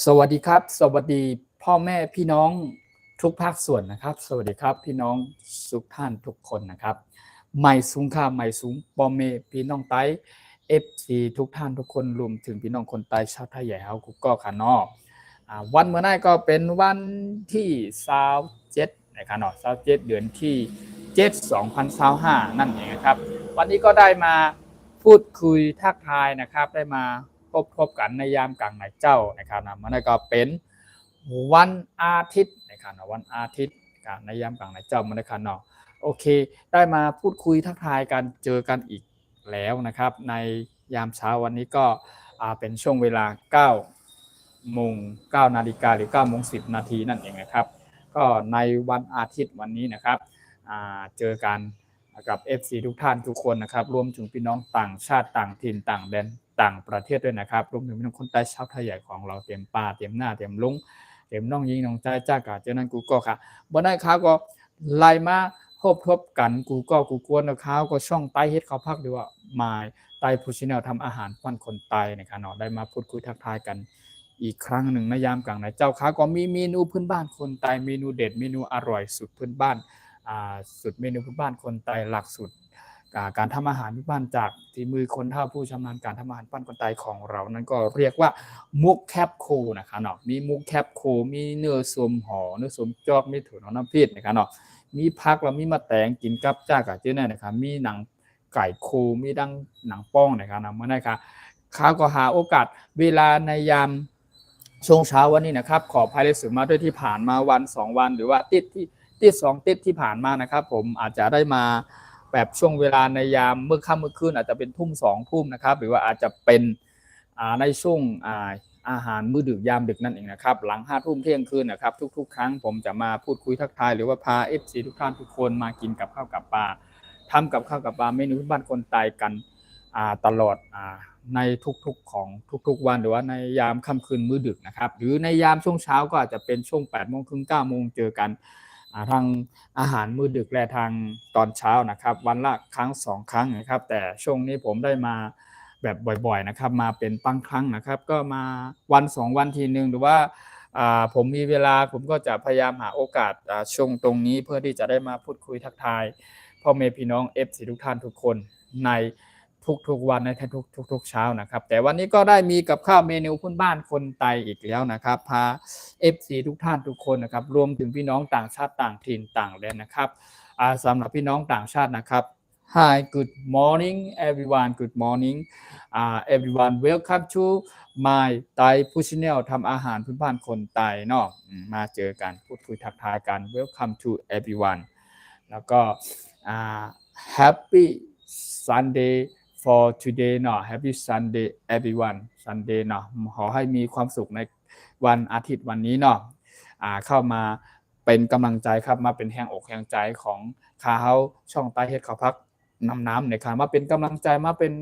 สวัสดีครับสวัสดีพ่อแม่พี่น้องทุกภาคส่วนนะครับสวัสดีครับพี่น้องทุกท่านทุกคนนะครับใหม่สูงค่าใหม่สูงปอเมพี่น้องไต้เอฟซีทุกท่านทุกคนรวมถึงพี่น้องคนไต้ชาวไทยใหญ่เฮากุกก็ค่ะเนาะวันเมื่อไหร่ก็เป็นวันที่27นะครับเนาะ27เดือนที่7 2025นั่นเองนะครับวันนี้ก็ได้มาพูดคุยทักทายนะครับได้มาพบกันในยามกลางไหนเจ้านะครับนะมันก็เป็นวันอาทิตย์นะครับวันอาทิตย์ในยามกลางไหนเจ้ามันนะครับเนาะโอเคได้มาพูดคุยทักทายกันเจอกันอีกแล้วนะครับในยามเช้าวันนี้ก็เป็นช่วงเวลา9 โมง 9 นาฬิกาหรือ9 โมง 10 นาทีนั่นเองนะครับก็ในวันอาทิตย์วันนี้นะครับเจอกันกับ FC ทุกท่านทุกคนนะครับรวมถึงพี่น้องต่างชาติต่างถิ่นต่างแดนต่างประเทศด้วยนะครับรวมถึงพี่น้องคนใต้ชาวไทยใหญ่ของเราเต็มป่าเต็มหน้าเต็มลุงเต็มน้องยิงน้องใจจ้ากาเจ้านั้นกูก็ค่ะบ่ได้ครับก็ไล่มาพบกันกูก็กูกวนนะครับก็ช่องใต้เฮ็ดเขาพักดีว่ามาไต้ผู้ชิแนลทำอาหารฟันคนไต้นะครับเนาะได้มาพูดคุยทักทายกันอีกครั้งหนึ่งในยามกลางในเจ้าค้าก็มีเมนูพื้นบ้านคนไต้เมนูเด็ดเมนูอร่อยสุดพื้นบ้านสุดเมนูพื้นบ้านคนไต้หลักสุดการทำอาหารพื้นบ้านจากที่มือคนเฒ่าผู้ชำนาญการทำอาหารปั้นคนไต้ของเรานั้นก็เรียกว่ามุกแคบโคนะครับเนาะมีมุกแคบโคมีเนื้อสมห่อเนื้อสมจอกมีถั่วน้ำพริกนะครับเนาะมีผักแล้วมีมะแตงกินกับจ้ากะเจ้าเนี่ยนะครับมีหนังไก่โคมีดังหนังป้องนะครับนะเมื่อไหร่ครับข้าก็หาโอกาสเวลาในยามช่วงเช้าวันนี้นะครับขอภายในสื่อมาด้วยที่ผ่านมาวัน2 วันหรือว่าติด2ติดที่ผ่านมานะครับผมอาจจะได้มาแบบช่วงเวลาในยามมื้อค่ำมื้อคืนอาจจะเป็นทุ่ม2 ทุ่มนะครับหรือว่าอาจจะเป็นในช่วงอาหารมื้อดึกยามดึกนั่นเองนะครับหลัง5 ทุ่มเที่ยงคืนนะครับทุกๆครั้งผมจะมาพูดคุยทักทายหรือว่าพา FC ทุกท่านทุกคนมากินกับข้าวกับปลาทำกับข้าวกับปลาเมนูบ้านคนไทยกันตลอดในทุกๆของทุกๆวันหรือว่าในยามค่ำคืนมื้อดึกนะครับหรือในยามช่วงเช้าก็อาจจะเป็นช่วง8 โมงครึ่ง9 โมงเจอกันทางอาหารมื้อดึกและทางตอนเช้านะครับวันละครั้ง2 ครั้งนะครับแต่ช่วงนี้ผมได้มาแบบบ่อยๆนะครับมาเป็นบางครั้งนะครับก็มาวัน2 วันทีนึงหรือว่าผมมีเวลาผมก็จะพยายามหาโอกาสช่วงตรงนี้เพื่อที่จะได้มาพูดคุยทักทายพ่อแม่พี่น้อง FC ทุกท่านทุกคนในทุกๆวันในทุกๆเช้านะครับแต่วันนี้ก็ได้มีกับข้าวเมนูพื้นบ้านคนไทยอีกแล้วนะครับพา FC ทุกท่านทุกคนนะครับรวมถึงพี่น้องต่างชาติต่างถิ่นต่างแดนนะครับสำหรับพี่น้องต่างชาตินะครับ Hi good morning everyone good morning everyone welcome to my Thai Food Channel ทำอาหารพื้นบ้านคนไทยเนาะมาเจอกันพูดคุยทักทายกัน welcome to everyone แล้วก็happy Sunday for today เนาะ Happy Sunday everyone Sunday เนาะขอให้มีความสุขในวันอาทิตย์วันนี้เนาะเข้ามาเป็นกำลังใจครับมาเป็นแรงอกแรงใจของข้าเฮาช่องใต้เฮ็ดข้าวพักน้ำในการมาเป็นกำลังใจมาเป็น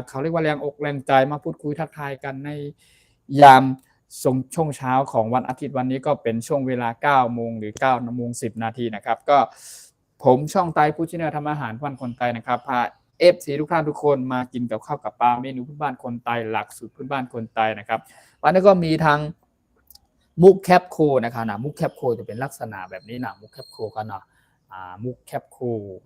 เขาเรียกว่าแรงอกแรงใจมาพูดคุยทักทายกันในยามช่วงเช้าของวันอาทิตย์วันนี้ก็เป็นช่วงเวลา9 โมงหรือ9 โมง 10 นาทีนะครับก็ผมช่องไต้ฟู้ดแชนแนลทำอาหารวันคนไทยนะครับพา FC ทุกท่านทุกคนมากินกับข้าวกับปลาเมนูพื้นบ้านคนไทยหลักสูตรพื้นบ้านคนไทยนะครับวันนี้ก็มีทางมุกแคปโคนะครับนะมุกแคปโคจะเป็นลักษณะแบบนี้นะมุกแคปโคกันนะมุกแคปโค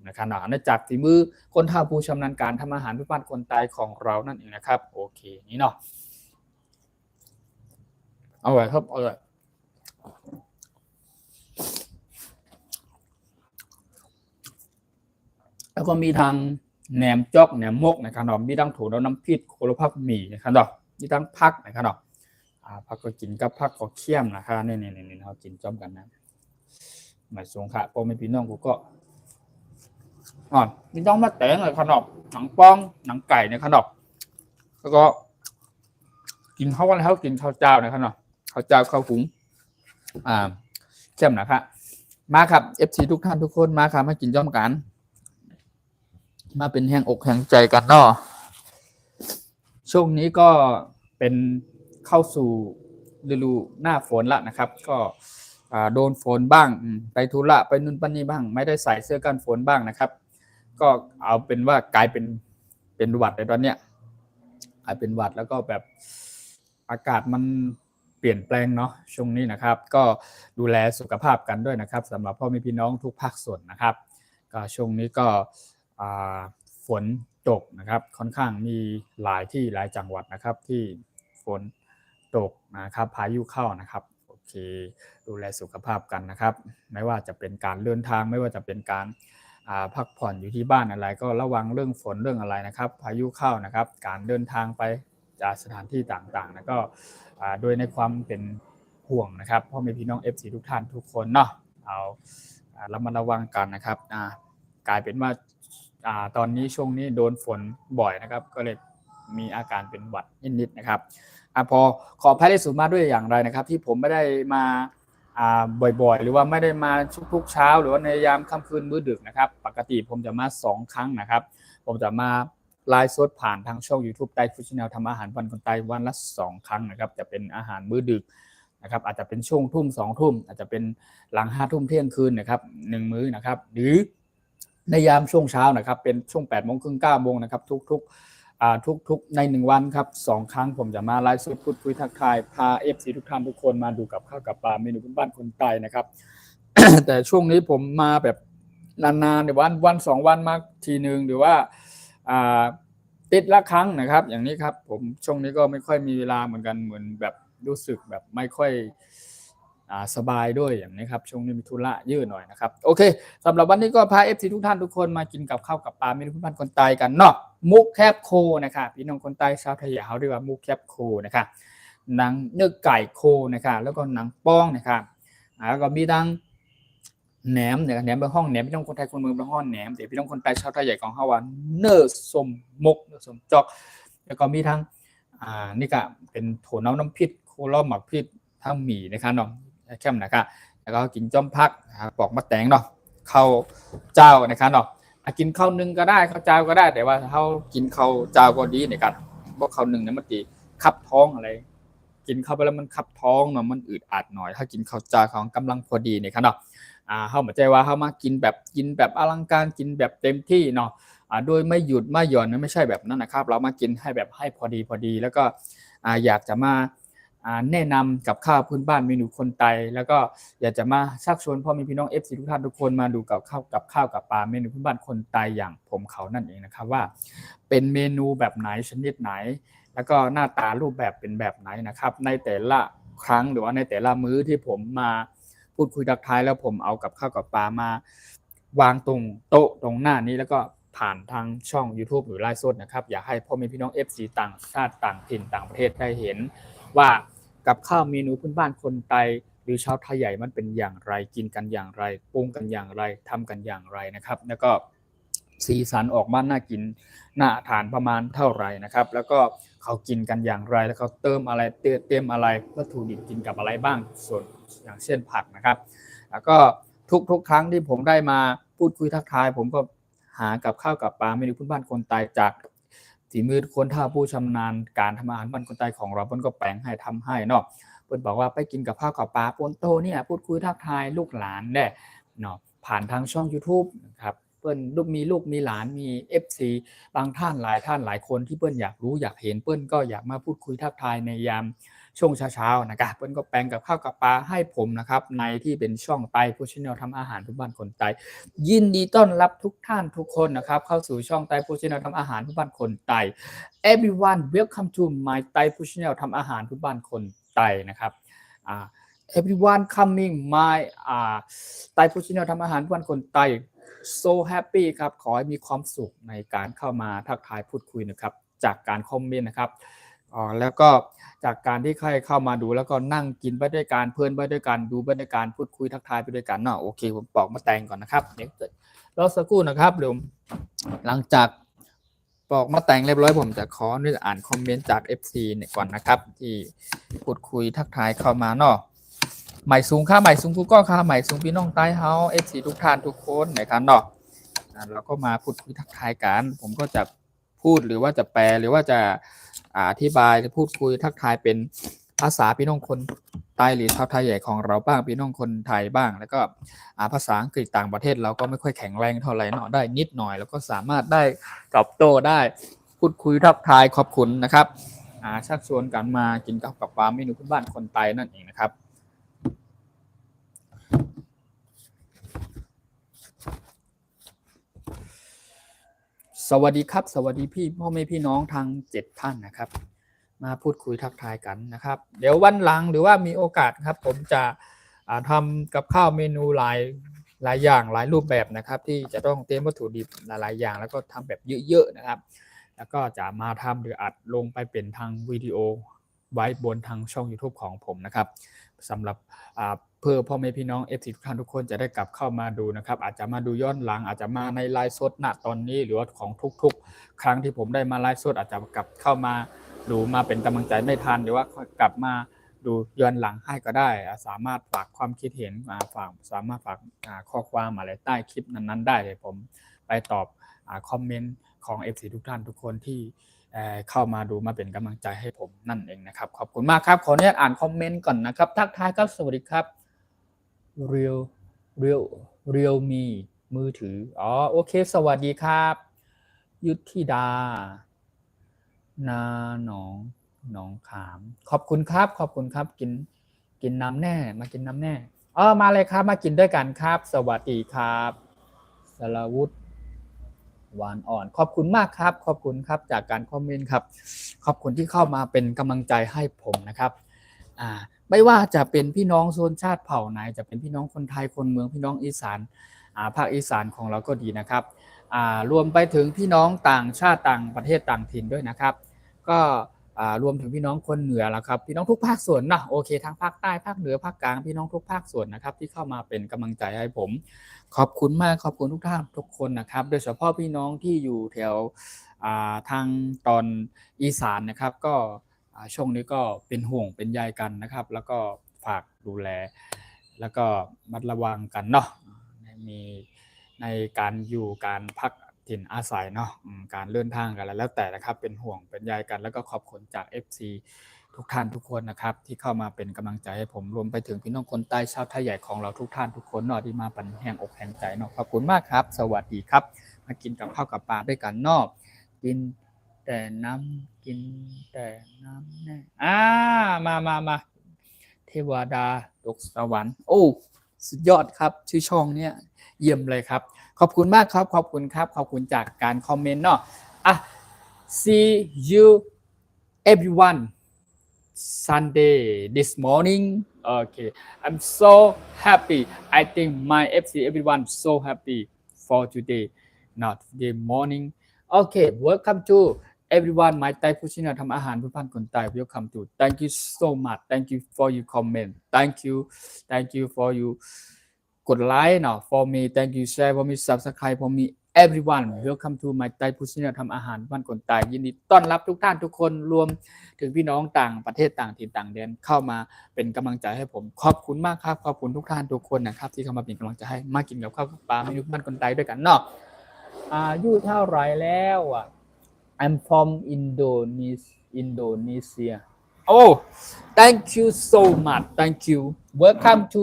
นะครับนะเนื่องจากฝีมือคนท่าผู้ชำนาญการทำอาหารพื้นบ้านคนไทยของเรานั่นเองนะครับโอเคนี่เนาะเอาไว้ครับเอาไว้แล้วก็มีทางแหนมจอกแหนมมกนะครับเนาะมีทั้งถั่วน้ำพริกโคโลพักหมี่นะครับเนาะมีทั้งพักนะครับเนาะพักก็กินกับพักก็เคี่ยมนะครับนี่เรากินจ้อมกันนะหมายสงค่ะพอไม่พี่น้องกูก็มีต้องมาแตงเลยขนมหนังป้องหนังไก่ในขนมแล้วก็กินข้าววันแล้วกินข้าวเจ้าในขนมข้าวเจ้าข้าวหุงเคี่ยมนะครับมาครับ FC ทุกท่านทุกคนมาครับมากินจ้อมกันมาเป็นแห่งอกแห่งใจกันเนาะช่วงนี้ก็เป็นเข้าสู่ฤดูหน้าฝนละนะครับก็โดนฝนบ้างไปธุระไปนู่นไปนี่บ้างไม่ได้ใส่เสื้อกันฝนบ้างนะครับก็เอาเป็นว่ากลายเป็นหวัดในตอนเนี้ยกลายเป็นหวัดแล้วก็แบบ อากาศมันเปลี่ยนแปลงเนาะช่วงนี้นะครับก็ดูแลสุขภาพกันด้วยนะครับสำหรับพ่อแม่พี่น้องทุกภาคส่วนนะครับก็ช่วงนี้ก็ฝนตกนะครับค่อนข้างมีหลายที่หลายจังหวัดนะครับที่ฝนตกนะครับพายุเข้านะครับโอเคดูแลสุขภาพกันนะครับไม่ว่าจะเป็นการเดินทางไม่ว่าจะเป็นการพักผ่อนอยู่ที่บ้านอะไรก็ระวังเรื่องฝนเรื่องอะไรนะครับพายุเข้านะครับการเดินทางไปจากสถานที่ต่างๆแล้วก็โดยในความเป็นห่วงนะครับพ่อแม่พี่น้อง FC ทุกท่านทุกคนเนาะเอาระมัดระวังกันนะครับกลายเป็นว่าตอนนี้ช่วงนี้โดนฝนบ่อยนะครับก็เลยมีอาการเป็นหวัดนิดๆนะครับพอขออภัยได้สูงมากด้วยอย่างไรนะครับที่ผมไม่ได้มาบ่อยๆหรือว่าไม่ได้มาทุกๆเช้าหรือว่าในยามค่ำคืนมื้อดึกนะครับปกติผมจะมา2ครั้งนะครับผมจะมาไลฟ์สดผ่านทางช่อง YouTube ไต้ฟู้ด Channel ทำอาหารวันคนไต้วันละ2ครั้งนะครับจะเป็นอาหารมื้อดึกนะครับอาจจะเป็นช่วงทุ่ม2ทุ่มอาจจะเป็นหลัง5ทุ่มเที่ยงคืนนะครับ1มื้อนะครับหรือในยามช่วงเช้านะครับเป็นช่วง8โมงครึ่ง9โมงนะครับทุกใน1วันครับ2ครั้งผมจะมาไลฟ์สดพูดคุยทักทายพา FC ทุกท่านทุกคนมาดูกับข้าวกับปลาเมนูพื้นบ้านคนไต้นะครับ แต่ช่วงนี้ผมมาแบบนานๆในวัน2วันมาทีนึงหรือว่าติดละครั้งนะครับอย่างนี้ครับผมช่วงนี้ก็ไม่ค่อยมีเวลาเหมือนกันเหมือนแบบรู้สึกแบบไม่ค่อยสบายด้วยอย่างนี้ครับช่วงนี้มีธุระเยอะหน่อยนะครับโอเคสำหรับวันนี้ก็พา FC ทุกท่านทุกคนมากินกับข้าวกับปลาเมนูพื้นบ้านคนไต้กันเนาะมุกแคบโคนะครับพี่น้องคนไต้ชาวไทยเขาเรียกว่ามุกแคบโคนะครับหนังเนื้อไก่โคนะครับแล้วก็หนังป้องนะครับแล้วก็มีดังแหนมเนี่ยแหนมเป็นห้องแหนมพี่น้องคนไทยคนเมืองเป็นห้องแหนมแต่พี่น้องคนไต้ชาวไทยใหญ่ของเขาว่าเนื้อสมมกเนื้อสมจอกแล้วก็มีทั้งนี่ก็เป็นโถน้ำพริกโคล่อหมักพริกทั้งหมี่นะครับเนาะแค่นะครับแล้วก็กินจ้อมพักปอกมะแตงเนาะข้าวเจ้านะครับเนาะกินข้าวนึ่งก็ได้ข้าวเจ้าก็ได้แต่ว่าเขากินข้าวเจ้าก็ดีนะครับเพราะข้าวนึ่งเนี่ยมันตีคับท้องอะไรกินเข้าไปแล้วมันคับท้องเนาะมันอืดอัดหน่อยถ้ากินข้าวเจ้าของกำลังพอดีนะครับเนาะเขาเหมือนใจว่าเขามากินแบบอลังการกินแบบเต็มที่เนาะโดยไม่หยุดไม่หย่อนไม่ใช่แบบนั้นนะครับเรามากินให้แบบให้พอดีแล้วก็อยากจะมาแนะนำกับข้าวพื้นบ้านเมนูคนไต้แล้วก็อยากจะมาชักชวนพ่อแม่พี่น้อง FC ทุกท่านทุกคนมาดูกับข้าวกับปลาเมนูพื้นบ้านคนไต้อย่างผมเขานั่นเองนะครับว่าเป็นเมนูแบบไหนชนิดไหนแล้วก็หน้าตารูปแบบเป็นแบบไหนนะครับในแต่ละครั้งหรือว่าในแต่ละมื้อที่ผมมาพูดคุยทักทายแล้วผมเอากับข้าวกับปลามาวางตรงโต๊ะตรงหน้านี้แล้วก็ผ่านทางช่อง YouTube หรือไลฟ์สดนะครับอยากให้พ่อแม่พี่น้อง FC ต่างชาติต่างถิ่นต่างประเทศได้เห็นว่ากับข้าวเมนูพื้นบ้านคนไต้หรือชาวไทยใหญ่มันเป็นอย่างไรกินกันอย่างไรปรุงกันอย่างไรทำกันอย่างไรนะครับแล้วก็สีสันออกมาน่ากินน่าทานประมาณเท่าไหร่นะครับแล้วก็เขากินกันอย่างไรแล้วเขาเติมอะไรเติมอะไรวัตถุดิบกินกับอะไรบ้างส่วนอย่างเช่นผักนะครับแล้วก็ทุกครั้งที่ผมได้มาพูดคุยทักทายผมก็หากับข้าวกับปลาเมนูพื้นบ้านคนไต้จากฝีมือคนท่าผู้ชำนาญการทำอาหารบ้านคนไต้ของเราเพิ่นก็แปลงให้ทำให้เนาะเพิ่นบอกว่าไปกินกับข้าวกับปลาปนโตเนี่ยพูดคุยทักทายลูกหลานได้เนาะผ่านทางช่อง YouTube นะครับเปิ้นลูกมีหลานมี FC บางท่านหลายคนที่เปิ้นอยากรู้อยากเห็นเปิ้นก็อยากมาพูดคุยทักทายในยามช่วงเช้าๆนะครับเปิ้นก็แปลงกับข้าวกับปลาให้ผมนะครับในที่เป็นช่องไต้ฟู้ด Channel ทำอาหารพื้นบ้านคนไต้ยินดีต้อนรับทุกท่านทุกคนนะครับเข้าสู่ช่องไต้ฟู้ด Channel ทำอาหารพื้นบ้านคนไต้ Everyone welcome to my Thai Food Channel ทำอาหารพื้นบ้านคนไต้นะครับeveryone coming my Thai Food Channel ทำอาหารพื้นบ้านคนไต้ so happy ครับขอให้มีความสุขในการเข้ามาทักทายพูดคุยนะครับจากการคอมเมนต์นะครับแล้วก็จากการที่ใครเข้ามาดูแล้วก็นั่งกินไปด้วยกันเพลินไปด้วยกันดูไปด้วยกันพูดคุยทักทายไปด้วยกันเนาะโอเคผมปอกมาแตงก่อนนะครับเดี๋ยวรอสักครู่นะครับเดี๋ยวหลังจากปอกมาแตงเรียบร้อยผมจะขออ่านคอมเมนต์จาก FC เนี่ยก่อนนะครับที่พูดคุยทักทายเข้ามาเนาะใหม่สูงค่าใหม่สูงกูก็ค่าใหม่สูงพี่น้องใต้เฮา FC ทุกท่านทุกคนนะครับเนาะเราก็มาพูดคุยทักทายกันผมก็จะพูดหรือว่าจะแปลหรือว่าจะอธิบายจะพูดคุยทักทายเป็นภาษาพี่น้องคนไต้หรือชาวไทยใหญ่ของเราบ้างพี่น้องคนไทยบ้างแล้วก็ภาษาอังกฤษต่างประเทศเราก็ไม่ค่อยแข็งแรงเท่าไหร่เนาะได้นิดหน่อยแล้วก็สามารถได้ตอบโต้ได้พูดคุยทักทายขอบคุณนะครับ ชักชวนกันมากินข้าวกับปลาเมนูพื้นบ้านคนไทยนั่นเองนะครับสวัสดีครับสวัสดีพี่พ่อแม่พี่น้องทั้ง7ท่านนะครับมาพูดคุยทักทายกันนะครับเดี๋ยววันหลังหรือว่ามีโอกาสครับผมจะทำกับข้าวเมนูหลายอย่างหลายรูปแบบนะครับที่จะต้องเตรียมวัตถุดิบหลายอย่างแล้วก็ทำแบบเยอะๆนะครับแล้วก็จะมาทำหรืออัดลงไปเป็นทางวิดีโอไว้บนทางช่อง YouTube ของผมนะครับสำหรับเพื่อพ่อแม่พี่น้อง FC ทุกท่านทุกคนจะได้กลับเข้ามาดูนะครับอาจจะมาดูย้อนหลังอาจจะมาในไลฟ์สดณตอนนี้หรือว่าของทุกๆครั้งที่ผมได้มาไลฟ์สดอาจจะกลับเข้ามาดูมาเป็นกำลังใจไม่ทันหรือว่ากลับมาดูย้อนหลังให้ก็ได้สามารถฝากความคิดเห็นสามารถฝากข้อความอะไรใต้คลิปนั้นๆได้เลยผมไปตอบคอมเมนต์ของ FC ทุกท่านทุกคนที่เข้ามาดูมาเป็นกำลังใจให้ผมนั่นเองนะครับขอบคุณมากครับขออนุญาตอ่านคอมเมนต์ก่อนนะครับทักทายครับสวัสดีครับ Real Real Me มือถือโอเคสวัสดีครับยุทธิดานาหนองขามขอบคุณครับขอบคุณครับกินน้ำแน่มากินน้ำแน่มาเลยครับมากินด้วยกันครับสวัสดีครับสรวุฒิหวานอ่อนขอบคุณมากครับขอบคุณครับจากการคอมเมนต์ครับขอบคุณที่เข้ามาเป็นกำลังใจให้ผมนะครับไม่ว่าจะเป็นพี่น้องโซนชาติเผ่าไหนจะเป็นพี่น้องคนไทยคนเมืองพี่น้องอีสานภาคอีสานของเราก็ดีนะครับรวมไปถึงพี่น้องต่างชาติต่างประเทศต่างถิ่นด้วยนะครับก็รวมถึงพี่น้องคนเหนือแล้วครับพี่น้องทุกภาคส่วนนะโอเคทั้งภาคใต้ภาคเหนือภาคกลางพี่น้องทุกภาคส่วนนะครับที่เข้ามาเป็นกำลังใจให้ผมขอบคุณมากขอบคุณทุกท่านทุกคนนะครับโดยเฉพาะพี่น้องที่อยู่แถวทางตอนอีสานนะครับก็ช่วงนี้ก็เป็นห่วงเป็นใยกันนะครับแล้วก็ฝากดูแลแล้วก็มัดระวังกันเนาะมีในการอยู่การพักถิ่นอาศัยเนาะการเลื่อนทางกันแล้วแต่นะครับเป็นห่วงเป็นใยกันแล้วก็ขอบคุณจาก FC ทุกท่านทุกคนนะครับที่เข้ามาเป็นกำลังใจให้ผมรวมไปถึงพี่น้องคนใต้ชาวไทยใหญ่ของเราทุกท่านทุกคนเนาะที่มาปันแห่งอกแห่งใจเนาะขอบคุณมากครับสวัสดีครับมากินกับข้าวกับปลาด้วยกันเนาะกินแต่น้ำกินแต่น้ำแน่มาเทวดาตกสวรรค์โอ้สุดยอดครับชื่อช่องเนี่ยเยี่ยมเลยครับขอบคุณมากครับขอบคุณครับขอบคุณจากการคอมเมนต์เนาะsee you everyone Sunday this morning okay I'm so happy I think my FC everyone so happy for today not today morning okay welcome to everyone my Thai food channel ทำอาหารเพื่อบ้านคนไทย welcome to thank you so much thank you for your comment thank you for you กดไลค์เนาะ for me thank you share for me subscribe for me everyone welcome to my Thai food channel ทำอาหารบ้านคนไทยยินดีต้อนรับทุกท่านทุกคนรวมถึงพี่น้องต่างประเทศต่างถิ่นต่างแดนเข้ามาเป็นกำลังใจให้ผมขอบคุณมากครับขอบคุณทุกท่านทุกคนนะครับที่เข้ามาเป็นกำลังใจให้มากินกับข้าวกับปลาเมนูบ้านคนไทยด้วยกันเนาะอายุเท่าไรแล้วI'm from Indonesia oh thank you so much thank you welcome to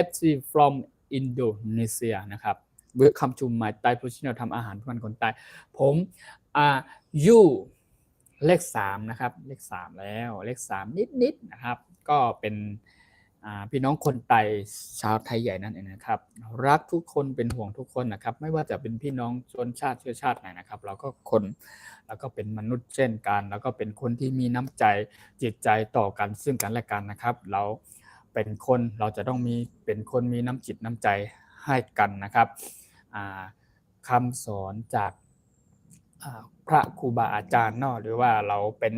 FC from Indonesia นะครับ welcome to my Thai food channel ทำอาหารเพื่อคนไทยผมyou เลข3นะครับเลข3แล้วเลข3นิดนะครับก็เป็นพี่น้องคนไทยชาวไทยใหญ่นั่นเองนะครับรักทุกคนเป็นห่วงทุกคนนะครับไม่ว่าจะเป็นพี่น้องชนชาติเชื้อชาติไหนนะครับเราก็คนแล้วก็เป็นมนุษย์เช่นกันแล้วก็เป็นคนที่มีน้ำใจจิตใจต่อกันซึ่งกันและกันนะครับเราเป็นคนเราจะต้องมีเป็นคนมีน้ำจิตน้ำใจให้กันนะครับคำสอนจากพระครูบาอาจารย์เนาะหรือว่าเราเป็น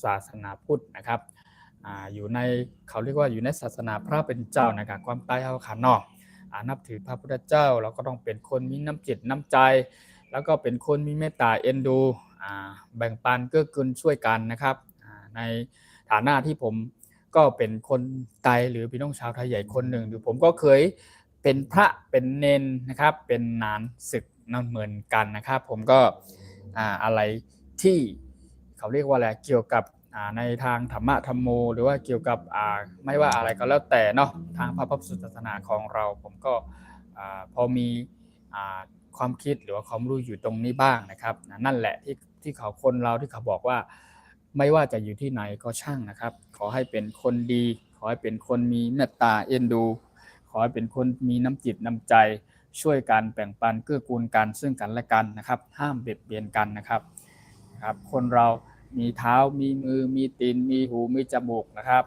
ศาสนาพุทธนะครับอยู่ในเขาเรียกว่าอยู่ในศาสนาพระเป็นเจ้านะครับความใต้เฮาขาเนาะนับถือพระพุทธเจ้าเราก็ต้องเป็นคนมีน้ำจิตน้ำใจแล้วก็เป็นคนมีเมตตาเอ็นดูแบ่งปันเกื้อกูลช่วยกันนะครับในฐานะที่ผมก็เป็นคนไทยหรือพี่น้องชาวไทยใหญ่คนหนึ่งหรือผมก็เคยเป็นพระเป็นเนนนะครับเป็นนานศึกนั่นเหมือนกันนะครับผมก็อะไรที่เขาเรียกว่าอะไรเกี่ยวกับในทางธรรมะธรรมโมหรือว่าเกี่ยวกับไม่ว่าอะไรก็แล้วแต่เนาะทางพระพุทธศาสนาของเราผมก็พอมีความคิดหรือว่าความรู้อยู่ตรงนี้บ้างนะครับนั่นแหละที่เขาคนเราที่เขาบอกว่า ไม่ว่าจะอยู่ที่ไหนก็ช่างนะครับขอให้เป็นคนดีขอให้เป็นคนมีเมตตาเอ็นดูขอให้เป็นคนมีน้ำจิตน้ำใจช่วยกันแบ่งปันเกื้อกูลกันซึ่งกันและกันนะครับห้ามเบียดเบียนกันนะครับคนเรามีเท้ามีมือมีตีนมีหูมีจมูกนะครับ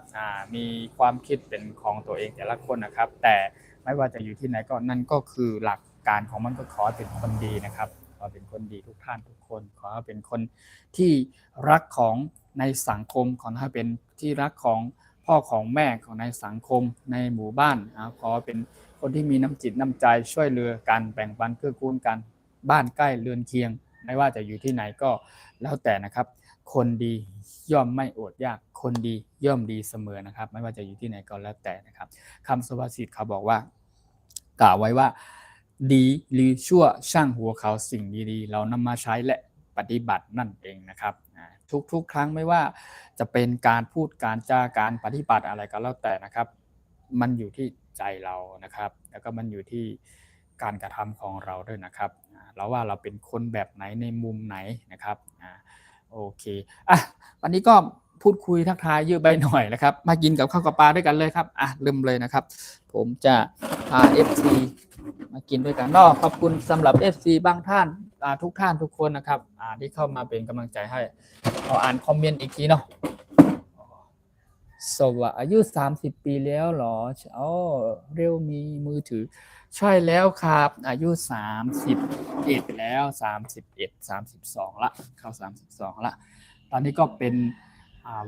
มีความคิดเป็นของตัวเองแต่ละคนนะครับแต่ไม่ว่าจะอยู่ที่ไหนก็นั่นก็คือหลักการของมันก็ขอเป็นคนดีนะครับขอเป็นคนดีทุกท่านทุกคนขอเป็นคนที่รักของในสังคมขอให้เป็นที่รักของพ่อของแม่ของในสังคมในหมู่บ้านขอเป็นคนที่มีน้ำจิตน้ำใจช่วยเหลือกันแบ่งปันเกื้อกูลกันบ้านใกล้เรือนเคียงไม่ว่าจะอยู่ที่ไหนก็แล้วแต่นะครับคนดีย่อมไม่อดยากคนดีย่อมดีเสมอนะครับไม่ว่าจะอยู่ที่ไหนก็แล้วแต่นะครับคำสุภาษิตเขาบอกว่ากล่าวไว้ว่าดีหรือชั่วช่างหัวเขาสิ่งดีๆเรานำมาใช้และปฏิบัตินั่นเองนะครับทุกครั้งไม่ว่าจะเป็นการพูดการจาการปฏิบัติอะไรก็แล้วแต่นะครับมันอยู่ที่ใจเรานะครับแล้วก็มันอยู่ที่การกระทำของเราด้วยนะครับเราว่าเราเป็นคนแบบไหนในมุมไหนนะครับโอเควันนี้ก็พูดคุยทักทายเยอะไปหน่อยนะครับมากินกับข้าวกับปลาด้วยกันเลยครับเริ่มเลยนะครับผมจะพา FC มากินด้วยกันขอบคุณสำหรับ FC บางท่านทุกท่านทุกคนนะครับที่เข้ามาเป็นกำลังใจให้อ่านคอมเมนต์อีกทีเนาะสวัสดีอายุ30 ปีแล้วหรอเร็วมีมือถือใช่แล้วครับอายุ31แล้ว31 32ละเข้า32ละตอนนี้ก็เป็น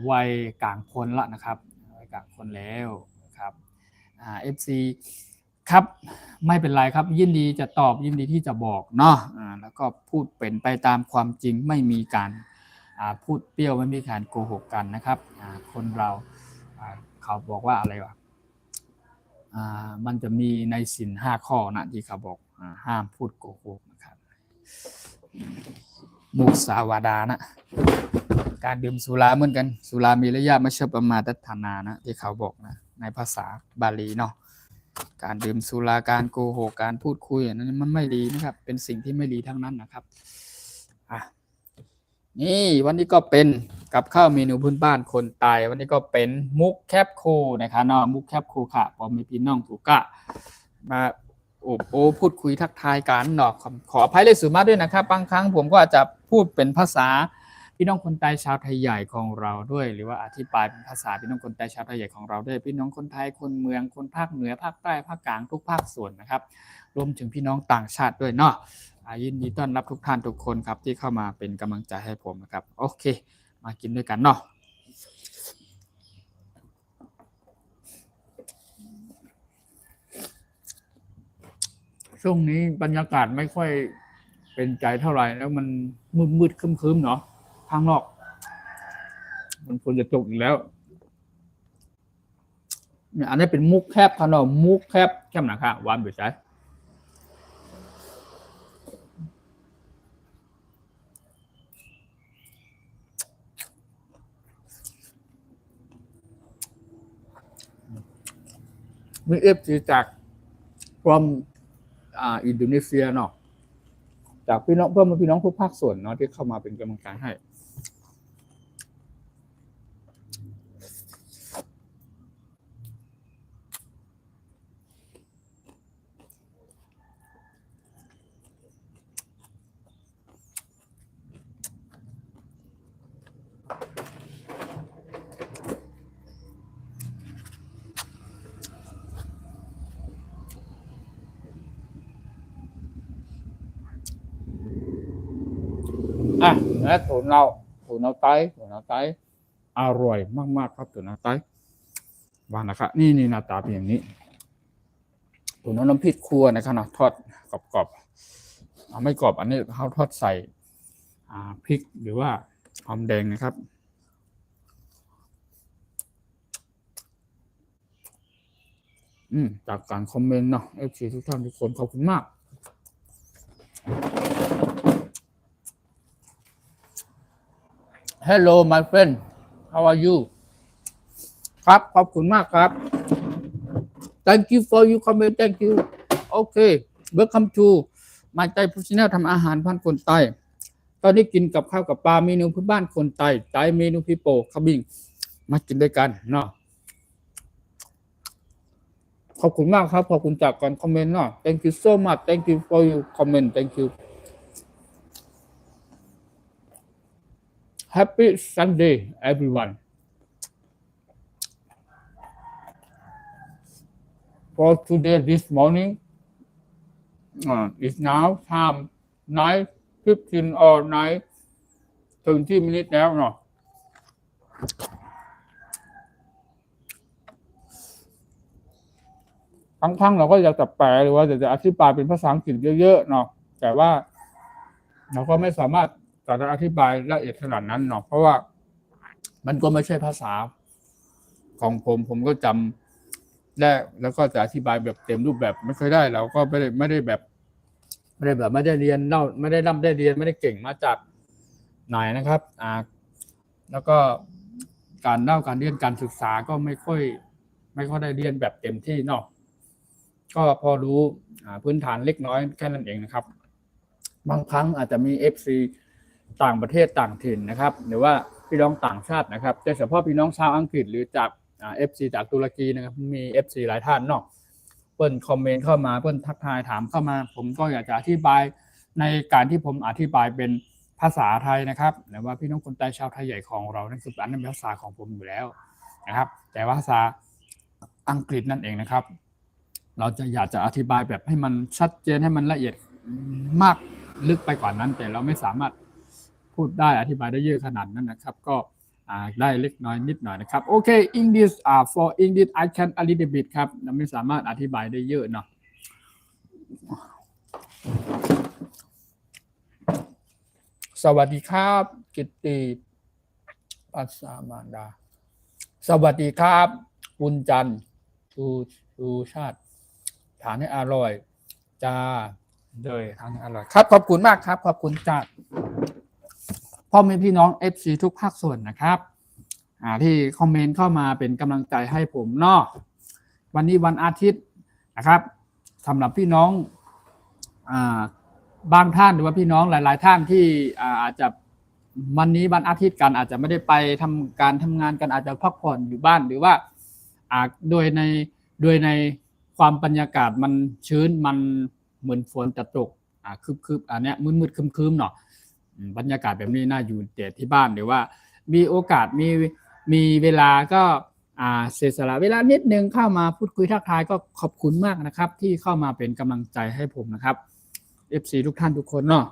วัยกลางคนละนะครับวัยกลางคนแล้วครับFC ครับไม่เป็นไรครับยินดีจะตอบยินดีที่จะบอกเนาะแล้วก็พูดเป็นไปตามความจริงไม่มีการพูดเปรี้ยวไม่มีการโกหกกันนะครับคนเราเขาบอกว่าอะไรวะมันจะมีในศีล5 ข้อนะที่เขาบอกห้ามพูดโกหกนะครับมุสาวาทานะการดื่มสุราเหมือนกันสุรามีระยะไม่ใช่ประมาทฐานานะที่เขาบอกนะในภาษาบาลีเนาะการดื่มสุราการโกหกการพูดคุยนั้นมันไม่ดีนะครับเป็นสิ่งที่ไม่ดีทั้งนั้นนะครับนี่วันนี้ก็เป็นกับข้าวเมนูพื้นบ้านคนตายวันนี้ก็เป็นมุกแคบคูนะครับเนาะมุกแคบคูค่ะพอมีพี่น้องถูกกะมาพูดคุยทักทายกันเนาะขออภัยเลยสูมาด้วยนะครับบางครั้งผมก็อาจจะพูดเป็นภาษาพี่น้องคนไทยชาวไทยใหญ่ของเราด้วยหรือว่าอธิบายเป็นภาษาพี่น้องคนไทยชาวไทยใหญ่ของเราด้วยพี่น้องคนไทยคนเมืองคนภาคเหนือภาคใต้ภาคกลางทุกภาคส่วนนะครับรวมถึงพี่น้องต่างชาติด้วยเนาะยินดีต้อนรับทุกท่านทุกคนครับที่เข้ามาเป็นกำลังใจให้ผมนะครับโอเคมากินด้วยกันเนาะช่วงนี้บรรยากาศไม่ค่อยเป็นใจเท่าไหร่แล้วมันมืดครึ้มๆเนาะข้างนอกมันควรจะตกอีกแล้วเนี่ยอันนี้เป็นมุกแคบขนมมุกแคบนะครับหวานไปใช้มีFCจากfromอินโดนีเซียเนาะจากพี่น้องพี่น้องทุกภาคส่วนเนาะที่เข้ามาเป็นกำลังใจให้และถั่วเน่าไต้อร่อยมากๆครับถั่วเน่าไต้วางนะครับนี่หน้าตาเป็นอย่างนี้ถั่วเน่าน้ำพริกครัวนะครับทอดกรอบไม่กรอบอันนี้เขาทอดใส่พริกหรือว่าหอมแดงนะครับจากการคอมเมนต์เนาะ FC ทุกท่านทุกคนขอบคุณมากHello my friend how are you ครับขอบคุณมากครับ Thank you for your comment thank you Okay welcome to my Thai Food Channel ทำอาหารพันคนใต้ ตอนนี้กินกับข้าวกับปลาเมนูพื้นบ้านคนไตเมนูพี่โปขบิ้งมากินด้วยกันเนาะขอบคุณมากครับขอบคุณจากการคอมเมนต์เนาะ thank you so much thank you for your comment thank you happy Sunday everyone for today this morning it's now time 9:15 or 9:20 minutes แล้วเนาะบางครั้งเราก็อยากจะแปลหรือว่าจะอธิบายเป็นภาษาอังกฤษเยอะๆเนาะแต่ว่าเราก็ไม่สามารถจะอธิบายละเอียดขนาดนั้นเนาะเพราะว่ามันก็ไม่ใช่ภาษาของผมก็จำได้แล้วก็จะอธิบายแบบเต็มรูปแบบไม่เคยได้เราก็ไม่ได้เรียนเล่าไม่ได้ร่ำได้เรียนไม่ได้เก่งมาจากไหนนะครับแล้วก็การเล่าการเรียนการศึกษาก็ไม่ค่อยได้เรียนแบบเต็มที่เนาะก็พอรู้พื้นฐานเล็กน้อยแค่นั้นเองนะครับบางครั้งอาจจะมี FC ต่างประเทศต่างถิ่นนะครับหรือว่าพี่น้องต่างชาตินะครับโดยเฉพาะพี่น้องชาวอังกฤษหรือจากFC จากตุรกีนะครับมี FC หลายท่านเนาะเปิ้ลคอมเมนต์เข้ามาเปิ้ลทักทายถามเข้ามาผมก็อยากจะอธิบายในการที่ผมอธิบายเป็นภาษาไทยนะครับหรือว่าพี่น้องคนไทยชาวไทยใหญ่ของเรานั่นคืออันนั้นเป็นภาษาของผมอยู่แล้วนะครับแต่ว่าภาษาอังกฤษนั่นเองนะครับเราจะอยากจะอธิบายแบบให้มันชัดเจนให้มันละเอียดมากลึกไปกว่านั้นแต่เราไม่สามารถพูดได้อธิบายได้เยอะขนาดนั้นนะครับก็ได้เล็กน้อยนิดหน่อยนะครับโอเค English for English I can a little bit ครับเราไม่สามารถอธิบายได้เยอะเนาะสวัสดีครับกิตติปัสสามานดาสวัสดีครับคุณจันทร์ชูชาติทานให้อร่อยจ้าเลยทานให้อร่อยครับขอบคุณมากครับขอบคุณจ้าพ่อแม่พี่น้อง FC ทุกภาคส่วนนะครับที่คอมเมนต์เข้ามาเป็นกำลังใจให้ผมเนาะวันนี้วันอาทิตย์นะครับสำหรับพี่น้องบางท่านหรือว่าพี่น้องหลายๆท่านที่อาจจะวันนี้วันอาทิตย์กันอาจจะไม่ได้ไปทำงานกันอาจจะพักผ่อนอยู่บ้านหรือว่าโดยในความบรรยากาศมันชื้นมันเหมือนฝนจะตกคืบอันเนี้ยมืดๆครึมๆเนาะบรรยากาศแบบนี้น่าอยู่แต่ที่บ้านหรือว่ามีโอกาสมีเวลาก็เสียสละเวลานิดนึงเข้ามาพูดคุยทักทายก็ขอบคุณมากนะครับที่เข้ามาเป็นกำลังใจให้ผมนะครับ FC ทุกท่านทุกคนเนาะ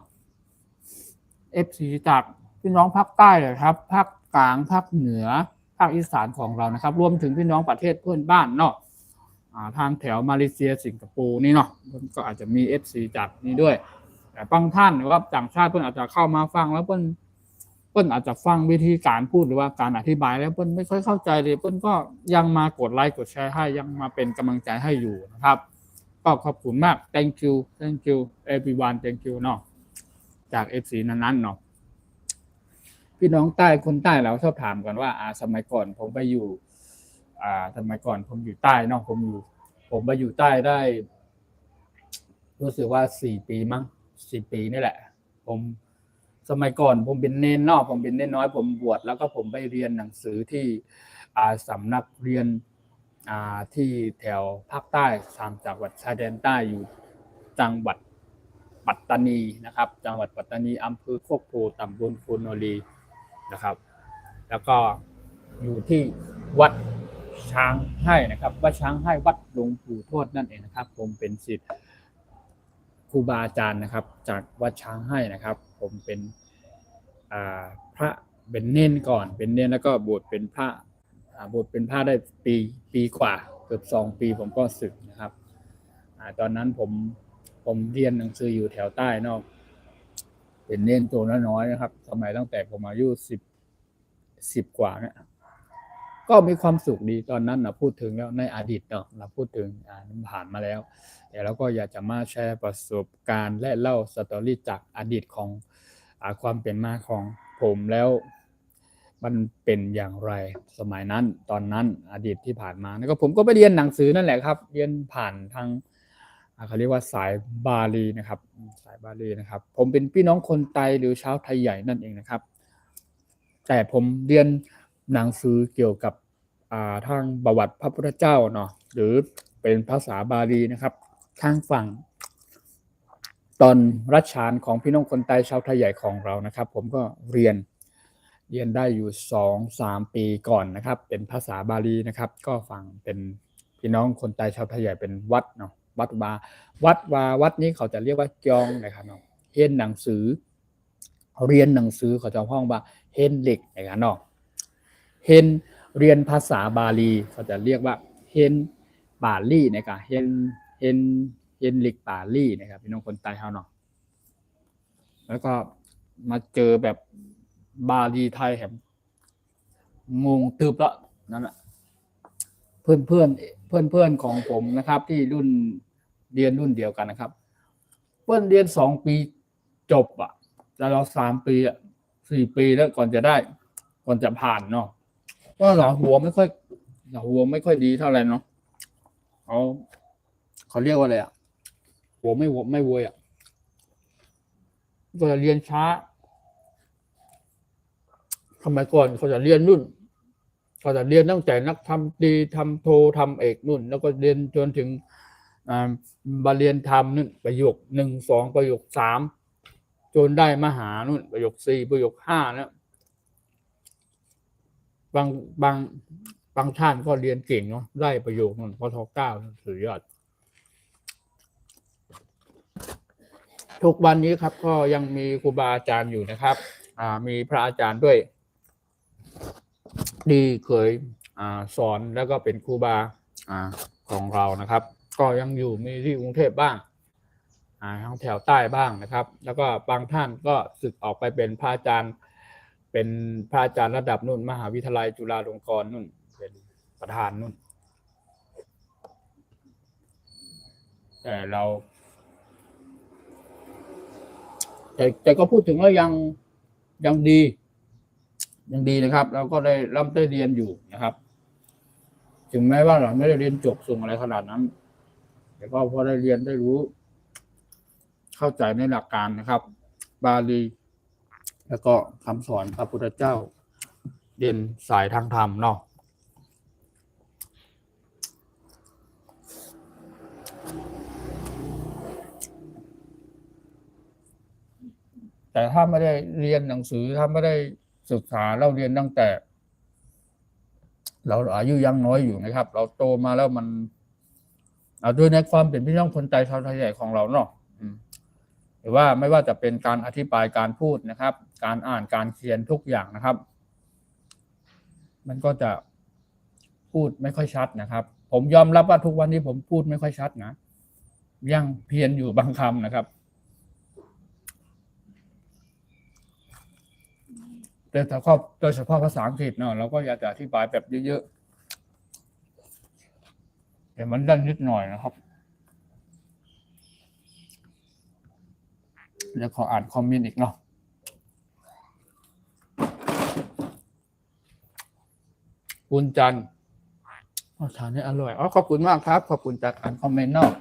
FC จากพี่น้องภาคใต้เลยครับภาคกลางภาคเหนือภาคอีสานของเรานะครับรวมถึงพี่น้องประเทศเพื่อนบ้านเนาะทางแถวมาเลเซียสิงคโปร์นี่เนาะก็อาจจะมี FC จากนี้ด้วยแต่บางท่านหรือว่าต่างชาติเพื่อนอาจจะเข้ามาฟังแล้วเพื่อนอาจจะฟังวิธีการพูดหรือว่าการอธิบายแล้วเพื่อนไม่ค่อยเข้าใจเลยเพื่อนก็ยังมากดไลค์กดแชร์ให้ยังมาเป็นกำลังใจให้อยู่นะครับก็ขอบคุณมาก thank you everyone thank you เนาะจาก FC นั้นๆเนาะพี่น้องใต้คนใต้เราชอบถามกันว่าสมัยก่อนผมไปอยู่สมัยก่อนผมอยู่ใต้เนาะผมไปอยู่ใต้ได้รู้สึกว่า4 ปีมั้ง4 ปีนี่แหละผมสมัยก่อนผมเป็นเนนเนาะผมเป็นเนนน้อยผมบวชแล้วก็ผมไปเรียนหนังสือที่สำนักเรียนที่แถวภาคใต้3 จังหวัดชายแดนใต้อยู่จังหวัดปัตตานีนะครับจังหวัดปัตตานีอำเภอโคกโพตำบลโพนโรีนะครับแล้วก็อยู่ที่วัดช้างให้นะครับวัดช้างให้วัดหลวงปู่ทวดนั่นเองนะครับผมเป็นศิษย์ครูบาอาจารย์นะครับจากวัดช้างให้นะครับผมเป็นพระเป็นเน้นก่อนเป็นเน้นแล้วก็บวชเป็นพระได้ปีกว่าเกือบ2 ปีผมก็สึกนะครับตอนนั้นผมเรียนหนังสืออยู่แถวใต้เนาะเป็นเน้นตัวน้อยๆนะครับสมัยตั้งแต่ผมอายุ10 กว่าเนี่ยก็มีความสุขดีตอนนั้นนะพูดถึงแล้วในอดีตเนาะเราพูดถึงผ่านมาแล้วแต่เราก็อยากจะมาแชร์ประสบการณ์และเล่าสตอรี่จากอดีตของความเป็นมาของผมแล้วมันเป็นอย่างไรสมัยนั้นตอนนั้นอดีตที่ผ่านมาแล้วก็ผมก็ไปเรียนหนังสือนั่นแหละครับเรียนผ่านทาง เขาเรียกว่าสายบาลีนะครับสายบาลีนะครับผมเป็นพี่น้องคนไทยหรือชาวไทยใหญ่นั่นเองนะครับแต่ผมเรียนหนังสือเกี่ยวกับทางประวัติพระพุทธเจ้าเนาะหรือเป็นภาษาบาลีนะครับทางฝั่งตอนรัชฉานของพี่น้องคนไทยชาวไทยใหญ่ของเรานะครับผมก็เรียนได้อยู่ 2-3 ปีก่อนนะครับเป็นภาษาบาลีนะครับก็ฟังเป็นพี่น้องคนไทยชาวไทยใหญ่เป็นวัดเนาะวัดนี้เขาจะเรียกว่าจองนะครับเนาะเรียนหนังสือเขาจะห้องว่าเฮนเล็กนะครับเนาะเฮนเรียนภาษาบาลีเขาจะเรียกว่าเฮนบาลีนะครับเฮนเล็กบาลีนะครับพี่น้องคนไทยเขาเนาะแล้วก็มาเจอแบบบาลีไทยแหมงงตึบละนั่นแหละเพื่อนของผมนะครับที่รุ่นเรียนรุ่นเดียวกันนะครับเพื่อนเรียน2 ปีจบอ่ะแต่เรา3 ปีอ่ะ4 ปีแล้วก่อนจะผ่านเนาะก็หัวไม่ค่อยดีเท่าไหร่เนาะเขาเรียกว่าอะไรอ่ะหัวไม่เวยอ่ะก็จะเรียนช้าสมัยก่อนเขาจะเรียนรุ่นเขาจะเรียนตั้งแต่นักทำดีทำโททำเอกนู่นแล้วก็เรียนจนถึงบาเรียนธรรมนู่นประโยค1 2ประโยค3จนได้มหานู่นประโยค4ประโยค5แล้วบางท่านก็เรียนเก่งเนาะได้ประโยคนู่นพท9สุดยอดทุกวันนี้ครับก็ยังมีครูบาอาจารย์อยู่นะครับมีพระอาจารย์ด้วยที่เคยสอนแล้วก็เป็นครูบาของเรานะครับก็ยังอยู่มีที่กรุงเทพบ้างทางแถวใต้บ้างนะครับแล้วก็บางท่านก็ศึกออกไปเป็นพระอาจารย์ระดับนู่นมหาวิทยาลัยจุฬาลงกรณ์นู่นเป็นประธานนู่นแต่ก็พูดถึงว่ายังดีนะครับเราก็ได้เรียนอยู่นะครับถึงแม้ว่าเราไม่ได้เรียนจบสูงอะไรขนาดนั้นแต่ก็พอได้เรียนได้รู้เข้าใจในหลักการนะครับบาลีแล้วก็คำสอนพระพุทธเจ้าเรียนสายทางธรรมเนาะแต่ถ้าไม่ได้เรียนหนังสือถ้าไม่ได้ศึกษาเราเรียนตั้งแต่เราอายุยังน้อยอยู่นะครับเราโตมาแล้วมันด้วยในความเป็นพี่น้องคนไทยชาวไทยใหญ่ของเราเนาะหรือว่าไม่ว่าจะเป็นการอธิบายการพูดนะครับการอ่านการเขียนทุกอย่างนะครับมันก็จะพูดไม่ค่อยชัดนะครับผมยอมรับว่าทุกวันนี้ผมพูดไม่ค่อยชัดนะยังเพี้ยนอยู่บางคำนะครับแต่โดยเฉพาะภาษาอังกฤษเนาะเราก็อยากจะอธิบายแบบเยอะๆแต่มันดันนิดหน่อยนะครับแล้วขออ่านคอมเมนต์อีกเนาะคุณจันทานนี่อร่อยขอบคุณมากครับขอบคุณจากอ่านคอมเมนต์เนาะ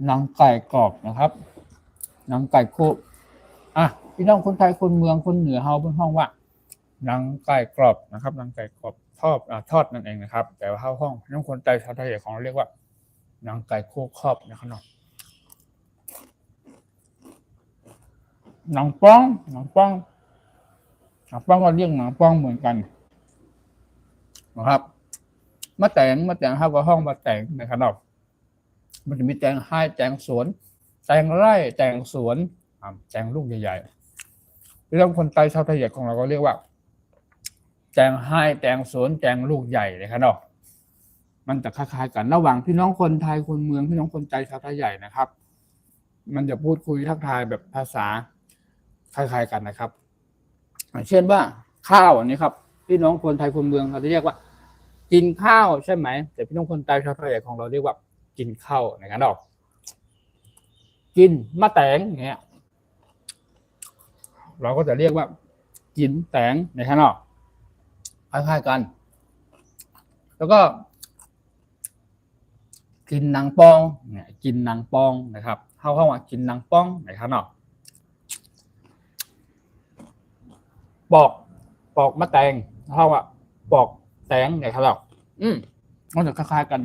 หนังไก่กรอบนะครับหนังไก่โคพี่น้องคนไทยคนเมืองคนเหนือเฮาเป็นห้องว่าหนังไก่กรอบนะครับหนังไก่กรอบทอดนั่นเองนะครับแต่ว่าห้องพี่น้องคนไทยชาวไทยของเราเรียกว่าหนังไก่โคครอบนะครับเนาะหนังป้องก็เรียกหนังป้องเหมือนกันนะครับมะแตงห้าก็ห้องมะแตงนะครับเนาะมันจะมีแตงไห้แตงสวนแตงไร่แตงสวนแตงลูกใหญ่ๆพี่น้องคนไทยชาวไทยใหญ่ของเราก็เรียกว่าแตงไห้แตงสวนแตงลูกใหญ่เลยครับเนาะมันจะคล้ายๆกันระหว่างพี่น้องคนไทยคนเมืองพี่น้องคนไทยชาวไทยใหญ่นะครับมันจะพูดคุยทักทายแบบภาษาคล้ายๆกันนะครับเช่นว่าข้าวอันนี้ครับพี่น้องคนไทยคนเมืองเขาจะเรียกว่ากินข้าวใช่ไหมแต่พี่น้องคนไทยชาวไทยใหญ่ของเราเรียกว่ากินข้าวนะครับเนาะกินมะแตงเงี้ยเราก็จะเรียกว่ากินแตงนะครับเนาะคล้ายๆกัน แล้วก็กินหนังปองเนี่ยกินหนังปองนะครับเข้าว่ากินหนังปองนะครับเนาะปอกมะแตงเข้าว่าปอกแตงนะครับเนาะมันจะคล้ายๆกัน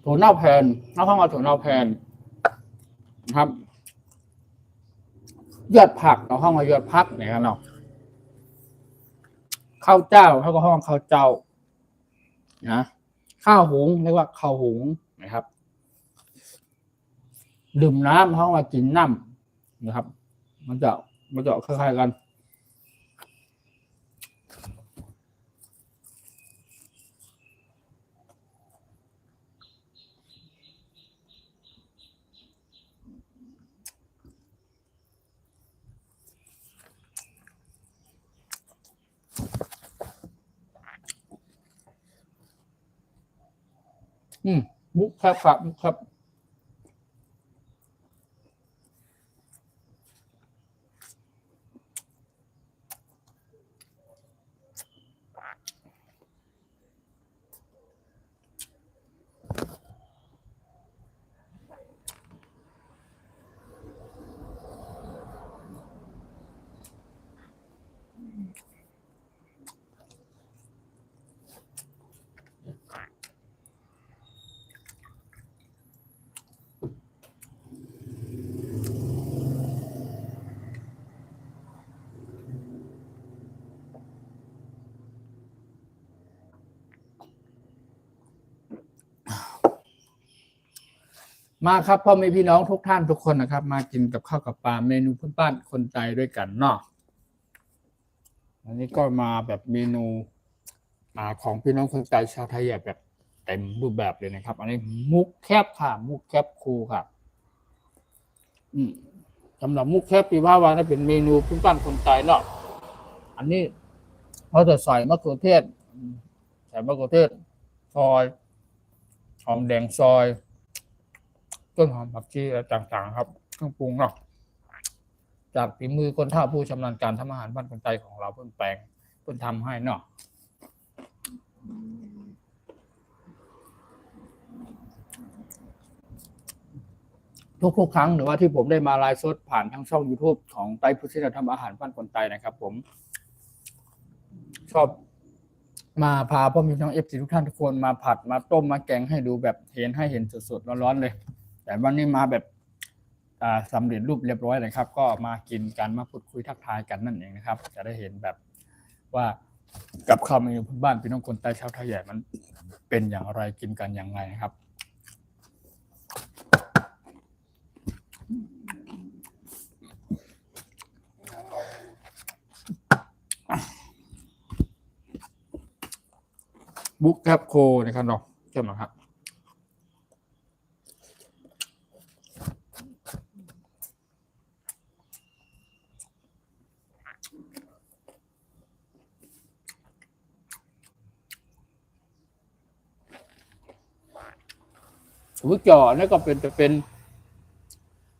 ถั่วเน่าแผ่นเข้าว่าถั่วเน่าแผ่นนะครับยอดผักเราห้องว่ายอดผักนะครับเนาะข้าวเจ้าเขาก็ห้องข้าวเจ้านะข้าวหุงเรียกว่าข้าวหุงนะครับดื่มน้ำห้องว่ากินน้ำนะครับมันจะคล้ายๆกันมุกครับมุกครับมาครับพ่อแม่พี่น้องทุกท่านทุกคนนะครับมากินกับข้าวกับปลาเมนูพื้นบ้านคนไทยด้วยกันเนาะอันนี้ก็มาแบบเมนูของพี่น้องคนไทยชาวไทยแบบเต็มรูปแบบเลยนะครับอันนี้มุกแคบค่ะมุกแคบคูครับสำหรับมุกแคบปีว่าวันนั้นเป็นเมนูพื้นบ้านคนไทยเนาะอันนี้เขาจะใส่มะเขือเทศซอยหอมแดงซอยต้นหอมผักชีอะไรต่างๆครับเครื่องปรุงเนาะจากฝีมือคนเฒ่าผู้ชำนาญการทำอาหารบ้านคนไทยของเราเพิ่นแปลงเพิ่นทำให้เนาะทุกครั้งหรือว่าที่ผมได้มาไลฟ์สดผ่านทางช่อง YouTube ของไต้พุทธิธรรมอาหารบ้านคนไทยนะครับผมชอบมาพาพ่อแม่พี่น้อง FC ทุกท่านทุกคนมาผัดมาต้มมาแกงให้ดูแบบให้เห็นสดๆร้อนๆเลยแต่วันนี้มาแบบสำเร็จรูปเรียบร้อยเลยครับก็มากินกันมาพูดคุยทักทายกันนั่นเองนะครับจะได้เห็นแบบว่ากับข้าวเมนูพื้นบ้านพี่น้องคนใต้ชาวไทยใหญ่มันเป็นอย่างไรกินกันอย่างไรนะครับบุ๊กแคปโคนะครับเนาะใช่ไหมครับวิจอนี่ก็เป็น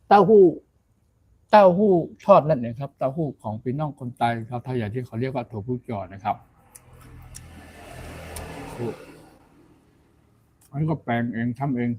เต้าหู้ทอดนั่นเองครับเต้าหู้ของพี่น้องคนใต้ชาวไทยใหญ่ที่เขาเรียกว่าถั่วผู้จอนะครับอันนี้ก็แปลงเองทำเอง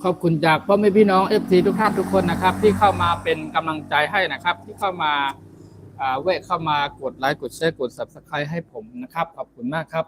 ขอบคุณจากพ่อแม่พี่น้อง FC ทุกท่านทุกคนนะครับที่เข้ามาเป็นกำลังใจให้นะครับที่เข้ามาแวะเข้ามากดไลค์กดแชร์กด Subscribe ให้ผมนะครับขอบคุณมากครับ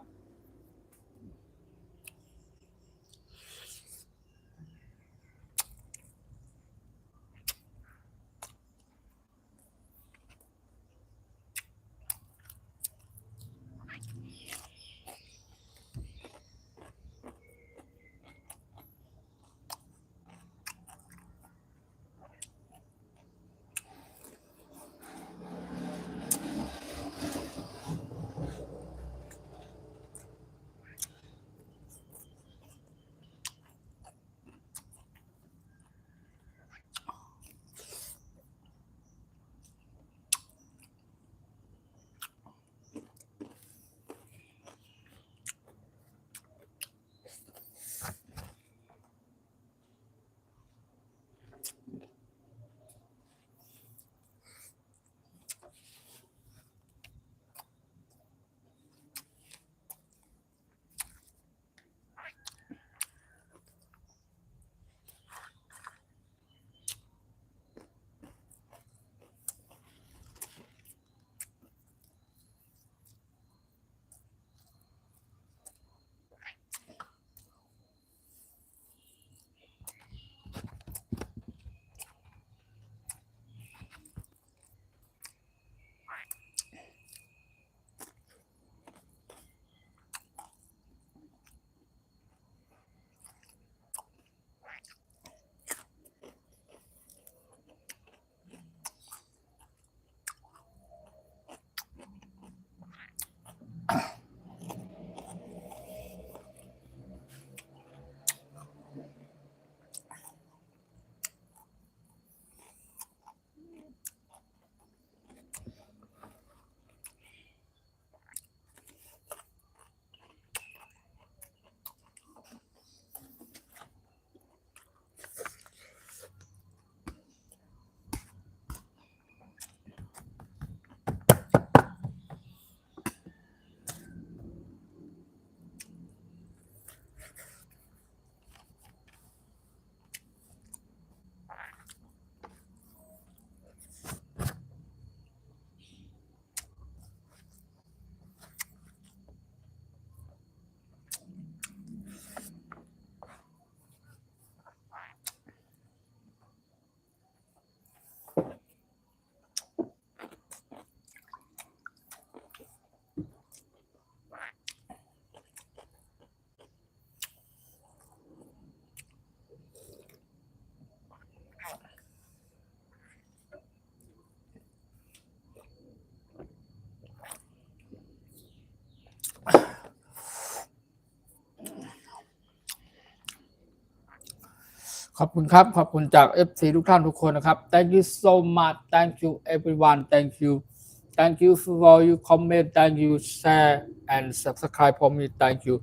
ขอบคุณครับขอบคุณจาก FC ทุกท่านทุกคนนะครับ Thank you so much Thank you everyone Thank you for your comment Thank you share and subscribe for me Thank you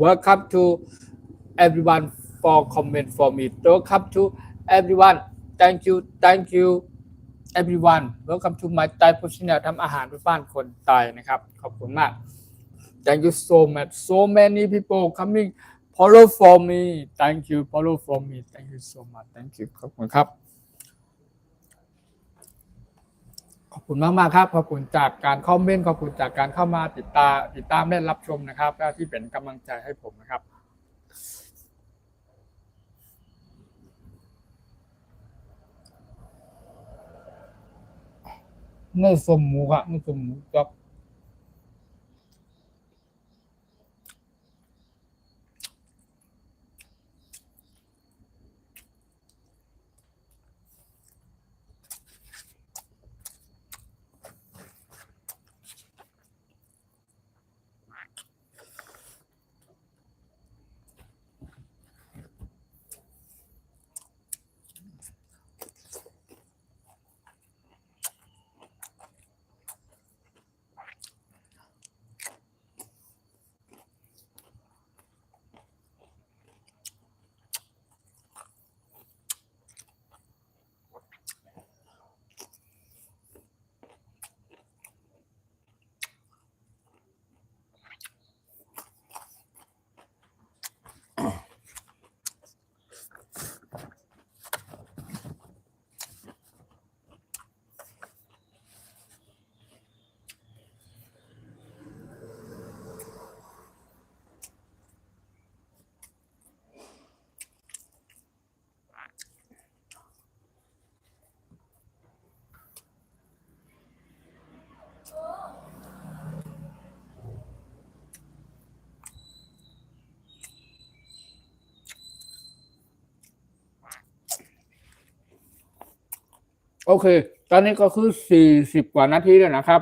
Welcome to everyone for comment for me Welcome to everyone Thank you everyone Welcome to my Thai Food Channel ทำอาหารเพื่อบ้านคนไทยนะครับขอบคุณมาก Thank you so much so many people coming follow for me thank you follow for me thank you so much thank you ขอบคุณครับขอบคุณมากๆครับขอบคุณจากการคอมเมนต์ขอบคุณจากการเข้ามาติดตามและรับชมนะครับที่เป็นกำลังใจให้ผมนะครับไม่สมหมูครับไม่สมหมูจ๊อบ โอเคตอนนี้ก็คือ40 กว่านาทีแล้วนะครับ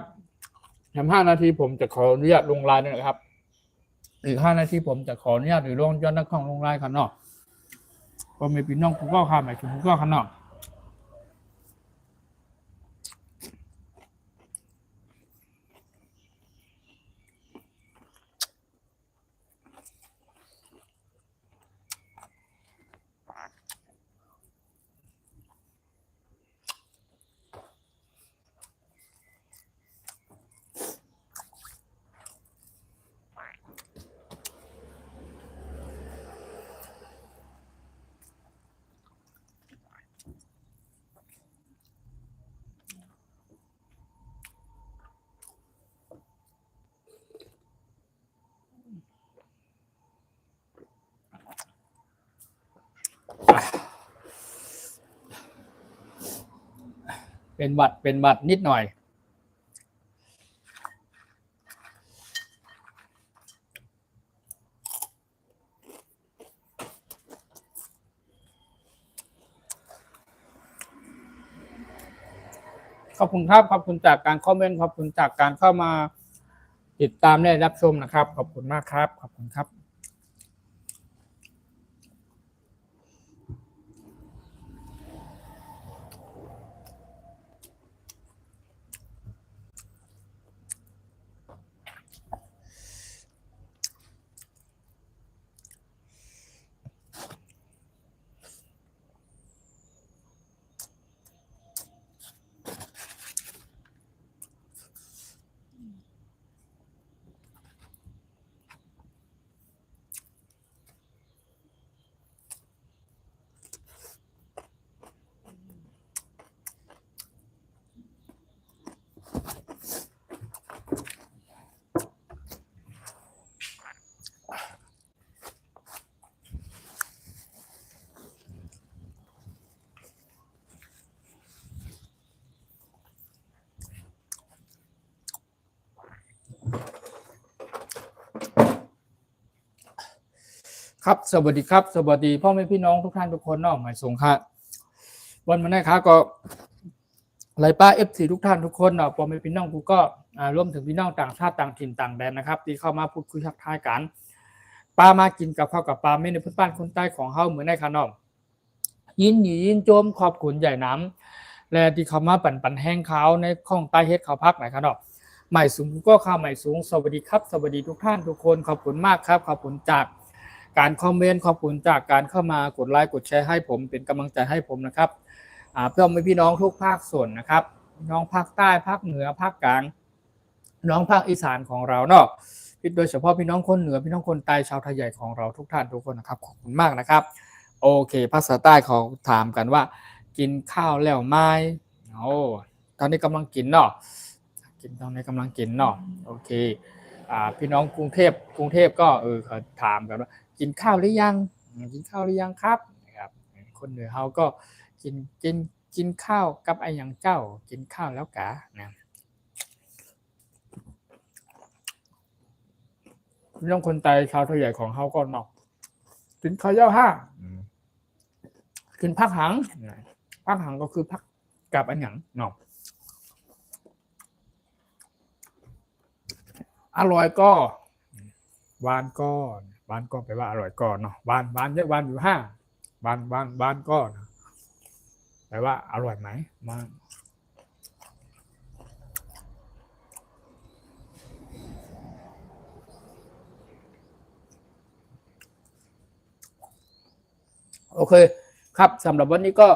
5 นาทีผมจะขออนุญาตลงไลน์ด้วยนะครับอีก5 นาทีผมจะขออนุญาตหรือลงย้อนนักข้องลงไลน์กันเนาะก็มีพี่น้องกูก็ข้ามหมายถึงกูก็ข้างนอกเป็นบัตรนิดหน่อยขอบคุณครับขอบคุณจากการคอมเมนต์ขอบคุณจากการเข้ามาติดตามและรับชมนะครับขอบคุณมากครับขอบคุณครับครับสวัสดีครับสวัสดีพ่อแม่พี่น้องทุกท่านทุกคนนอกหมายสงค่ะวันมาได้ครับก็ไลป้า FC ทุกท่านทุกคนเนาะพ่อแม่พี่น้องกูก็รวมถึงพี่น้องต่างชาติต่างถิ่นต่างแดนนะครับที่เข้ามาพูดคุยทักทายกันป้ามากินกับข้าวกับปลาไม่ในพื้นบ้านคนใต้ของเฮาเหมือนในขนมยินหยียินโจมขอบคุณใหญ่น้ำและที่เขามาปั่นแห้งเขาในข้องใต้เฮ็ดเขาพักไหนครับใหม่สูงก็ข้าวใหม่สูงสวัสดีครับสวัสดีทุกท่านทุกคนขอบคุณมากครับขอบคุณจากการคอมเมนต์ขอบคุณจากการเข้ามากดไลค์กดแชร์ให้ผมเป็นกำลังใจให้ผมนะครับเพื่อพี่น้องทุกภาคส่วนนะครับน้องภาคใต้ภาคเหนือภาคกลางน้องภาคอีสานของเราเนาะโดยเฉพาะพี่น้องคนเหนือพี่น้องคนใต้ชาวไทยใหญ่ของเราทุกท่านทุกคนนะครับขอบคุณมากนะครับโอเคภาษาใต้เขาถามกันว่ากินข้าวแล้วไหมโอ้ตอนนี้กำลังกินเนาะกินตอนนี้กำลังกินเนาะโอเคพี่น้องกรุงเทพก็เขาถามกันว่ากินข้าวหรือยังกินข้าวหรือยังครับนะครับคนเหนือเขาก็กินข้าวกับไอ้ยังเจ้ากินข้าวแล้วกะนะพี่น้องคนไทยชาวไทยใหญ่ของเขาก็เนาะกินข้าวเย้าห้ากินพักหังก็คือพักกับอันหยังเนาะอร่อยก็หวานก็แปลว่าอร่อยก่อนเนาะหวานเยอะหวานอยู่ห้าหวานก็แปลว่าอร่อยไหมมาโอเคครับสำหรับวันนี้ก็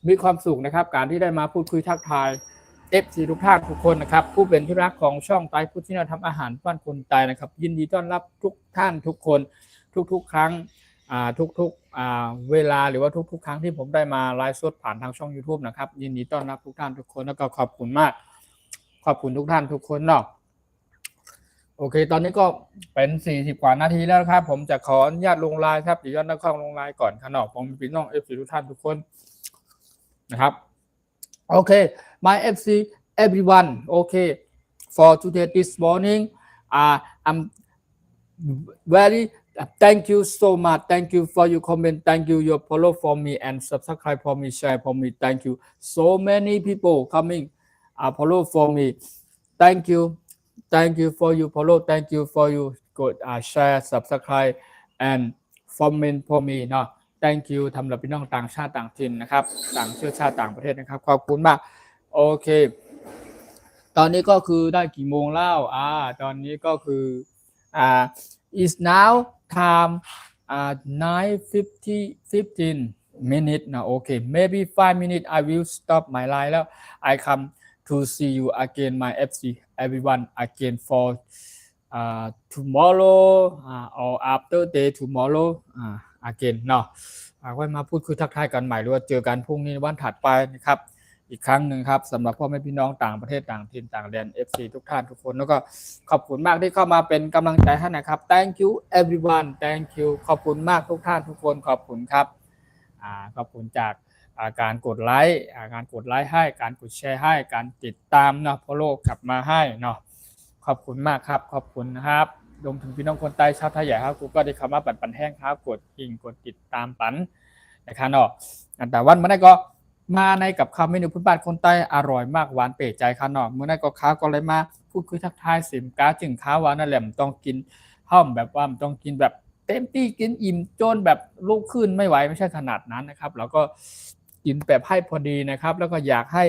มีความสุขนะครับการที่ได้มาพูดคุยทักทายFC ทุกท่านทุกคนนะครับผู้เป็นที่รักของช่องไต้พุทธินทำอาหารบ้านคนไต้นะครับยินดีต้อนรับทุกท่านทุกคนทุกครั้งทุกเวลาหรือว่าทุกครั้งที่ผมได้มาไลฟ์สดผ่านทางช่อง YouTube นะครับยินดีต้อนรับทุกท่านทุกคนแล้วก็ขอบคุณมากขอบคุณทุกท่านทุกคนเนาะโอเคตอนนี้ก็เป็น40 กว่านาทีแล้วครับผมจะขออนุญาตลงไลน์ครับเดี๋ยวย้อนนักข้องลงไลน์ก่อนครับเนาะผมพี่น้อง FC ทุกท่านทุกคนนะครับโอเค my FC everyone okay for today this morning I'm very Thank you so much. Thank you for your comment. Thank you your follow for me and subscribe for me, share for me. Thank you. So many people coming follow for me. Thank you. Thank you for your follow. Thank you for your good share, subscribe and comment for me เนาะ Thank you ทำหรับพี่น้องต่างชาติต่างถิ่นนะครับต่างเชื้อชาติต่างประเทศนะครับขอบคุณมากโอเคตอนนี้ก็คือได้กี่โมงแล้วตอนนี้ก็คือis now time 9:15 minutes now okay maybe 5 minutes I will stop my line แล้ว I come to see you again my FC everyone again for tomorrow or after day tomorrow again เนาะไว้มาพูดคุยทักทายกันใหม่หรือว่าเจอกันพรุ่งนี้วันถัดไปนะครับอีกครั้งหนึ่งครับสำหรับพ่อแม่พี่น้องต่างประเทศต่างถิ่นต่างแดน FC ทุกท่านทุกคนแล้วก็ขอบคุณมากที่เข้ามาเป็นกำลังใจให้นะครับ Thank you everyone Thank you ขอบคุณมากทุกท่านทุกคนขอบคุณครับขอบคุณจากการกดไลค์ให้การกดแชร์ให้การติดตามเนาะfollowกลับมาให้เนาะขอบคุณมากครับขอบคุณนะครับรวมถึงพี่น้องคนใต้ชาวไทยใหญ่ครับกูก็ได้คำว่าปันแห้งครับกดกิ่งกดติดตามปันนะครับเนาะแต่วันเมื่อไหร่ก็มาในกับข้าวเมนูพื้นบ้านคนใต้อร่อยมากหวานเป๋ใจค่ะเนาะเมื่อไหร่ก็ข้าวก็เลยมาพูดคุยทักทายสิมก้าจึงข้าวหวานนั่นแหละมันต้องกินห้อมแบบว่ามันต้องกินแบบเต็มที่กินอิ่มจนแบบลุกขึ้นไม่ไหวไม่ใช่ขนาดนั้นนะครับแล้วก็กินแบบให้พอดีนะครับแล้วก็อยากให้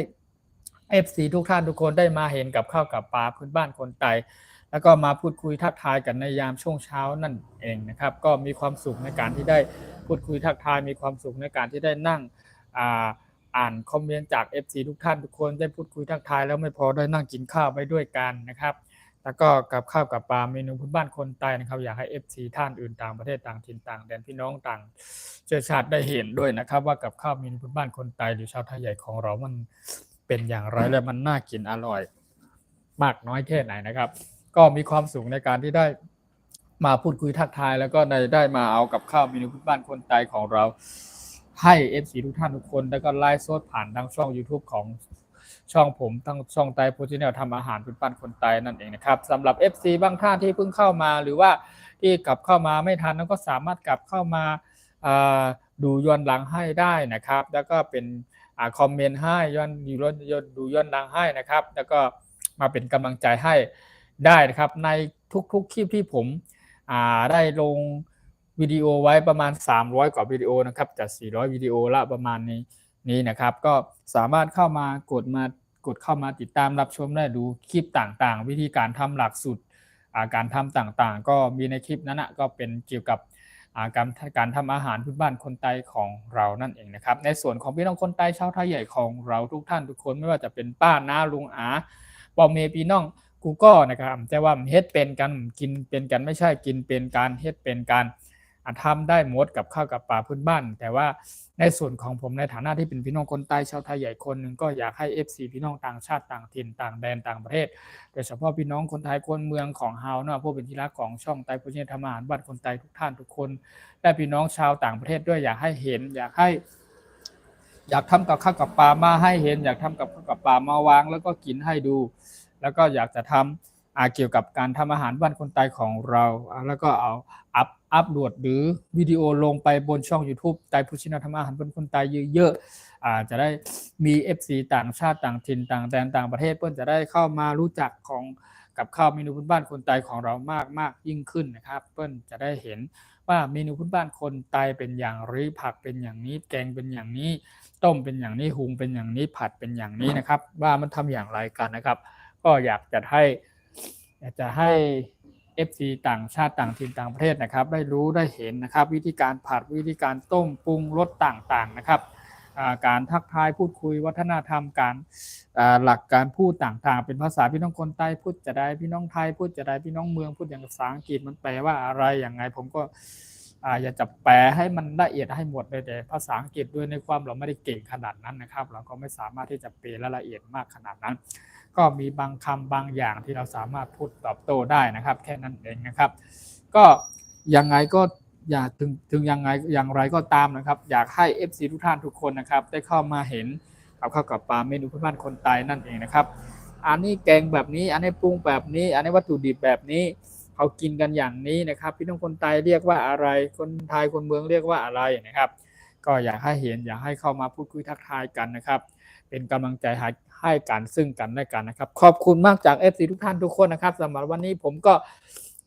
FC ทุกท่านทุกคนได้มาเห็นกับข้าวกับปลาพื้นบ้านคนใต้แล้วก็มาพูดคุยทักทายกันในยามช่วงเช้านั่นเองนะครับก็มีความสุขในการที่ได้พูดคุยทักทายมีความสุขในการที่ได้นั่งอ่านคอมเมนต์จาก FC ทุกท่านทุกคนได้พูดคุยทักทายแล้วไม่พอได้นั่งกินข้าวไปด้วยกันนะครับแล้วก็กับข้าวกับปลาเมนูพื้นบ้านคนใต้นะครับอยากให้ FC ท่านอื่นต่างประเทศต่างถิ่นต่างแดนพี่น้องต่างเชื้อชาติได้เห็นด้วยนะครับว่ากับข้าวเมนูพื้นบ้านคนใต้หรือชาวไทยใหญ่ของเรามันเป็นอย่างไรและมันน่ากินอร่อยมากน้อยแค่ไหนนะครับก็มีความสุขในการที่ได้มาพูดคุยทักทายแล้วก็ได้มาเอากับข้าวเมนูพื้นบ้านคนใต้ของเราให้ FC ทุกท่านทุกคนแล้วก็ไลฟ์สดผ่านทางช่อง YouTube ของช่องผมทั้งช่องไต้โพชิเนลทำอาหารพื้นบ้านคนใต้นั่นเองนะครับสำหรับ FC บางท่านที่เพิ่งเข้ามาหรือว่าที่กลับเข้ามาไม่ทันก็สามารถกลับเข้ามาดูย้อนหลังให้ได้นะครับแล้วก็เป็นคอมเมนต์ให้ดูย้อนหลังให้นะครับแล้วก็มาเป็นกำลังใจให้ได้นะครับในทุกคลิปที่ผมได้ลงวิดีโอไว้ประมาณ300กว่าวิดีโอนะครับจาก400วิดีโอละประมาณนี้นะครับก็สามารถเข้ามากดเข้ามาติดตามรับชมได้ดูคลิปต่างๆวิธีการทำหลักสูตรการทำต่างๆก็มีในคลิปนั้นก็เป็นเกี่ยวกับการทำอาหารพื้นบ้านคนใต้ของเรานั่นเองนะครับในส่วนของพี่น้องคนใต้ชาวไทยใหญ่ของเราทุกท่านทุกคนไม่ว่าจะเป็นป้าน้าลุงปอเมพี่น้องกูก็นะครับแต่ว่าเฮ็ดเป็นกันกินเป็นกันไม่ใช่กินเป็นการเฮ็ดเป็นการทำได้หมดกับข้าวกับปลาพื้นบ้านแต่ว่าในส่วนของผมในฐานะที่เป็นพี่น้องคนใต้ชาวไทยใหญ่คนหนึ่งก็อยากให้ FC พี่น้องต่างชาติต่างถิ่นต่างแดนต่างประเทศโดยเฉพาะพี่น้องคนไทยคนเมืองของเฮาเนาะผู้เป็นที่รักของช่องไต้โพชิเนลทำอาหารบ้านคนไต้ทุกท่านทุกคนและพี่น้องชาวต่างประเทศด้วยอยากให้เห็นอยากทำกับข้าวกับปลามาให้เห็นอยากทำกับข้าวกับปลามาวางแล้วก็กินให้ดูแล้วก็อยากจะทำเกี่ยวกับการทำอาหารบ้านคนใต้ของเราแล้วก็เอาอัปโหลดหรือวิดีโอลงไปบนช่อง YouTube ไต้โพชิเนลทำอาหารบ้านคนใต้เยอะๆจะได้มี FC ต่างชาติต่างถิ่นต่างแดนต่างประเทศเพื่อนจะได้เข้ามารู้จักของกับข้าวเมนูพื้นบ้านคนใต้ของเรามากยิ่งขึ้นนะครับเพื่อนจะได้เห็นว่าเมนูพื้นบ้านคนใต้เป็นอย่างไรผักเป็นอย่างนี้แกงเป็นอย่างนี้ต้มเป็นอย่างนี้หุงเป็นอย่างนี้ผัดเป็นอย่างนี้นะครับว่ามันทำอย่างไรกันนะครับก็อยากจะให้ FC ต่างชาติต่างถิ่นต่างประเทศนะครับได้รู้ได้เห็นนะครับวิธีการผัดวิธีการต้มปรุงรสต่างๆนะครับการทักทายพูดคุยวัฒนธรรมการหลักการพูดต่างๆเป็นภาษาพี่น้องคนใต้พูดจะได้พี่น้องไทยพูดจะได้พี่น้องเมืองพูดอย่างภาษาอังกฤษมันแปลว่าอะไรอย่างไงผมก็อยากจะแปลให้มันละเอียดให้หมดเลยแต่ภาษาอังกฤษด้วยในความเราไม่ได้เก่งขนาดนั้นนะครับเราก็ไม่สามารถที่จะแปลละเอียดมากขนาดนั้นก็มีบางคำบางอย่างที่เราสามารถพูดตอบโต้ได้นะครับแค่นั้นเองนะครับก็ยังไงก็อย่าถึงยังไงอย่างไรก็ตามนะครับอยากให้ FC ทุกท่านทุกคนนะครับได้เข้ามาเห็นกับข้าวกับปลาเมนูพื้นบ้านคนใต้นั่นเองนะครับอันนี้แกงแบบนี้อันนี้ปรุงแบบนี้อันนี้วัตถุดิบแบบนี้ เขากินกันอย่างนี้นะครับพี่น้องคนไทยเรียกว่าอะไรคนไทยคนเมืองเรียกว่าอะไรนะครับก็อยากให้เห็นอยากให้เข้ามาพูดคุยทักทายกันนะครับเป็นกำลังใจให้กันซึ่งกันและกันนะครับขอบคุณมากจาก FC ทุกท่านทุกคนนะครับสำหรับวันนี้ผมก็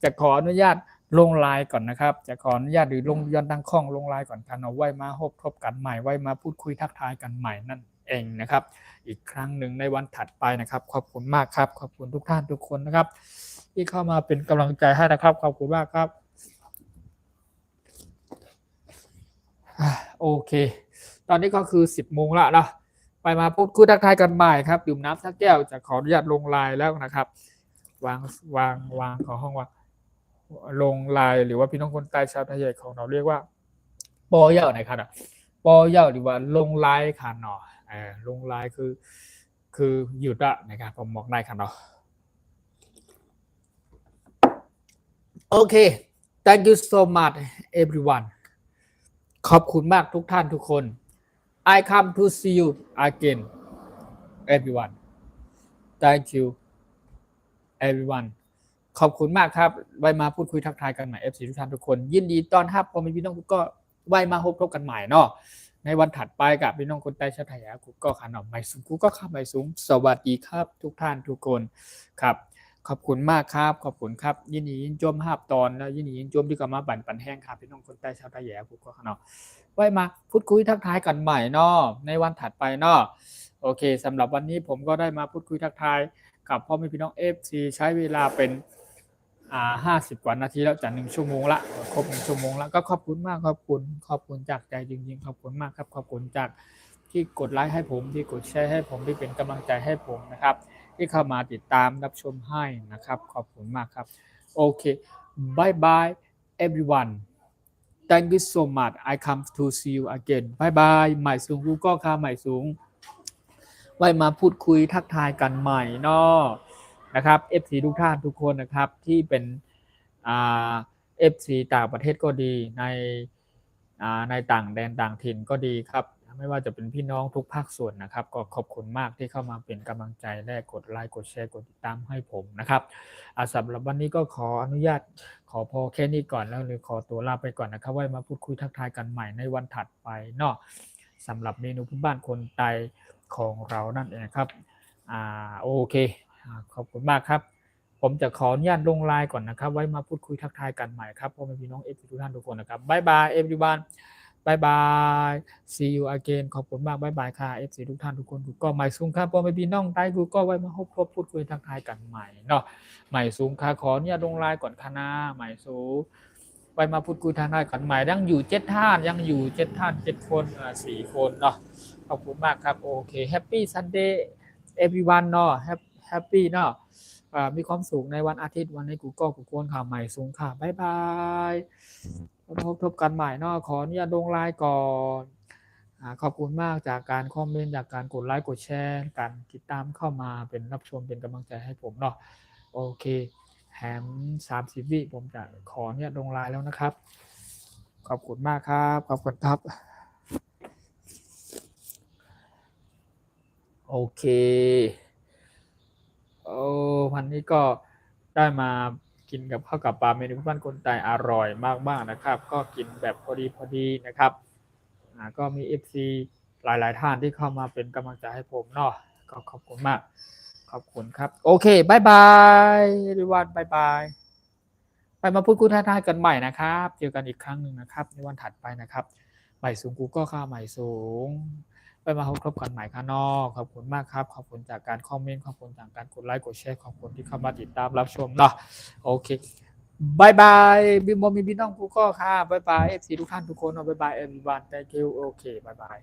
จะขออนุญาตลงไลน์ก่อนนะครับจะขออนุญาตหรือลงย้อนตั้งข้องลงไลน์ก่อนกันเอาไว้มาพบทบกันใหม่ไว้มาพูดคุยทักทายกันใหม่นั่นเองนะครับอีกครั้งหนึ่งในวันถัดไปนะครับขอบคุณมากครับขอบคุณทุกท่านทุกคนนะครับที่เข้ามาเป็นกำลังใจให้นะครับขอบคุณมากครับโอเคตอนนี้ก็คือ10 โมงแล้วนะไปมาพูดคุยทักทายกันใหม่ครับดื่มน้ำสักแก้วจะขออนุญาตลงไลน์แล้วนะครับวางขอห้องว่าลงไลน์หรือว่าพี่น้องคนใต้ชาวไทยของเราเรียกว่าปอเย่านะครับปอเย่าหรือว่าลงไลน์ค่ะเนาะลงไลน์คือหยุดอะนะครับผมบอกได้ค่ะเนาะโอเค thank you so much everyone ขอบคุณมากทุกท่านทุกคน I come to see you again everyone thank you everyone ขอบคุณมากครับไว้มาพูดคุยทักทายกันใหม่ FC ทุกท่านทุกคนยินดีต้อนรับพอมีพี่น้องก็ไว้มาพบกันใหม่เนาะในวันถัดไปกับพี่น้องคนใต้ชาวไทยกูก็ขนมไม่สูงกูก็ข้ามไม่สูงสวัสดีครับทุกท่านทุกคนครับขอบคุณมากครับขอบคุณครับยินดียินจมภาพตอนแล้วยินดียินจมที่กำมาปั่นแห้งครับพี่น้องคนใต้ชาวไทยกูก็ขนมไว้มาพูดคุยทักทายกันใหม่เนาะในวันถัดไปเนาะโอเคสำหรับวันนี้ผมก็ได้มาพูดคุยทักทายกับพ่อแม่พี่น้อง FC ใช้เวลาเป็น50 กว่านาทีแล้วจาก1 ชั่วโมงละครบ1 ชั่วโมงแล้วก็ขอบคุณมากขอบคุณจากใจจริงๆขอบคุณมากครับขอบคุณจากที่กดไลค์ให้ผมที่กดแชร์ให้ผมที่เป็นกำลังใจให้ผมนะครับที่เข้ามาติดตามรับชมให้นะครับขอบคุณมากครับโอเค bye bye everyone thank you so much I come to see you again bye bye ใหม่สูงกูก็ค่ะใหม่สูงไว้มาพูดคุยทักทายกันใหม่เนาะนะครับ FC ทุกท่านทุกคนนะครับที่เป็นFC ต่างประเทศก็ดีในต่างแดนต่างถิ่นก็ดีครับไม่ว่าจะเป็นพี่น้องทุกภาคส่วนนะครับก็ขอบคุณมากที่เข้ามาเป็นกำลังใจและกดไลค์กดแชร์กดติดตามให้ผมนะครับสำหรับวันนี้ก็ขออนุญาตขอพอแค่นี้ก่อนแล้วเลยขอตัวลาไปก่อนนะครับไว้มาพูดคุยทักทายกันใหม่ในวันถัดไปเนาะสำหรับเมนูพื้นบ้านคนไทยของเรานั่นเองครับโอเคขอบคุณมากครับผมจะขออนุญาตลงไลน์ก่อนนะครับไว้มาพูดคุยทักทายกันใหม่ครับพ่อแม่พี่น้อง FC ทุกท่านทุกคนนะครับบ๊ายบาย everyone บ๊ายบาย see you again ขอบคุณมากบ๊ายบายค่ะ FC ทุกท่านทุกคนก็ใหม่สูงครับพ่อแม่พี่น้องใต้กูก็ไว้มาพบพูดคุยทักทายกันใหม่เนาะใหม่สูงค่ะขออนุญาตลงไลน์ก่อนค่ะนะใหม่สูงไว้มาพูดคุยทักทายกันใหม่ยังอยู่7 ท่าน7 คน4 คนเนาะขอบคุณมากครับโอเค Happy Sunday everyone เนาะ Happy เนาะมีความสุขในวันอาทิตย์วันนี้กูก็กูโกนข่าวใหม่สูงค่ะบ๊ายบายพบกันใหม่เนาะขออนุญาตลงไลน์ก่อนขอบคุณมากจากการคอมเมนต์จากการกดไลค์กดแชร์การติดตามเข้ามาเป็นรับชมเป็นกำลังใจให้ผมเนาะโอเคแฮม30 วิผมจะขออนุญาตลงไลน์แล้วนะครับขอบคุณมากครับขอบคุณครับโอเควันนี้ก็ได้มากินกับข้าวกับปลาเมนูบ้านคนไทยอร่อยมากๆนะครับก็กินแบบพอดีนะครับก็มี FC หลายท่านที่เข้ามาเป็นกำลังใจให้ผมเนาะก็ขอบคุณมากขอบคุณครับโอเคบายบายทุกวันบายบายไปมาพูดคุยทักทายกันใหม่นะครับเจอกันอีกครั้งหนึ่งนะครับในวันถัดไปนะครับใหม่สูงกูก็ข้าใหม่สูงไปมาพบกันใหม่ข้างนอกขอบคุณมากครับขอบคุณจากการคอมเมนต์ขอบคุณจากการกดไลค์กดแชร์ขอบคุณที่เข้ามาติดตามรับชมเนาะโอเคบายบายบิมบอมมีพี่น้องกูก็ค่ะบายบาย FC ทุกท่านทุกคนบายบาย everyone thank you โอเคบายบาย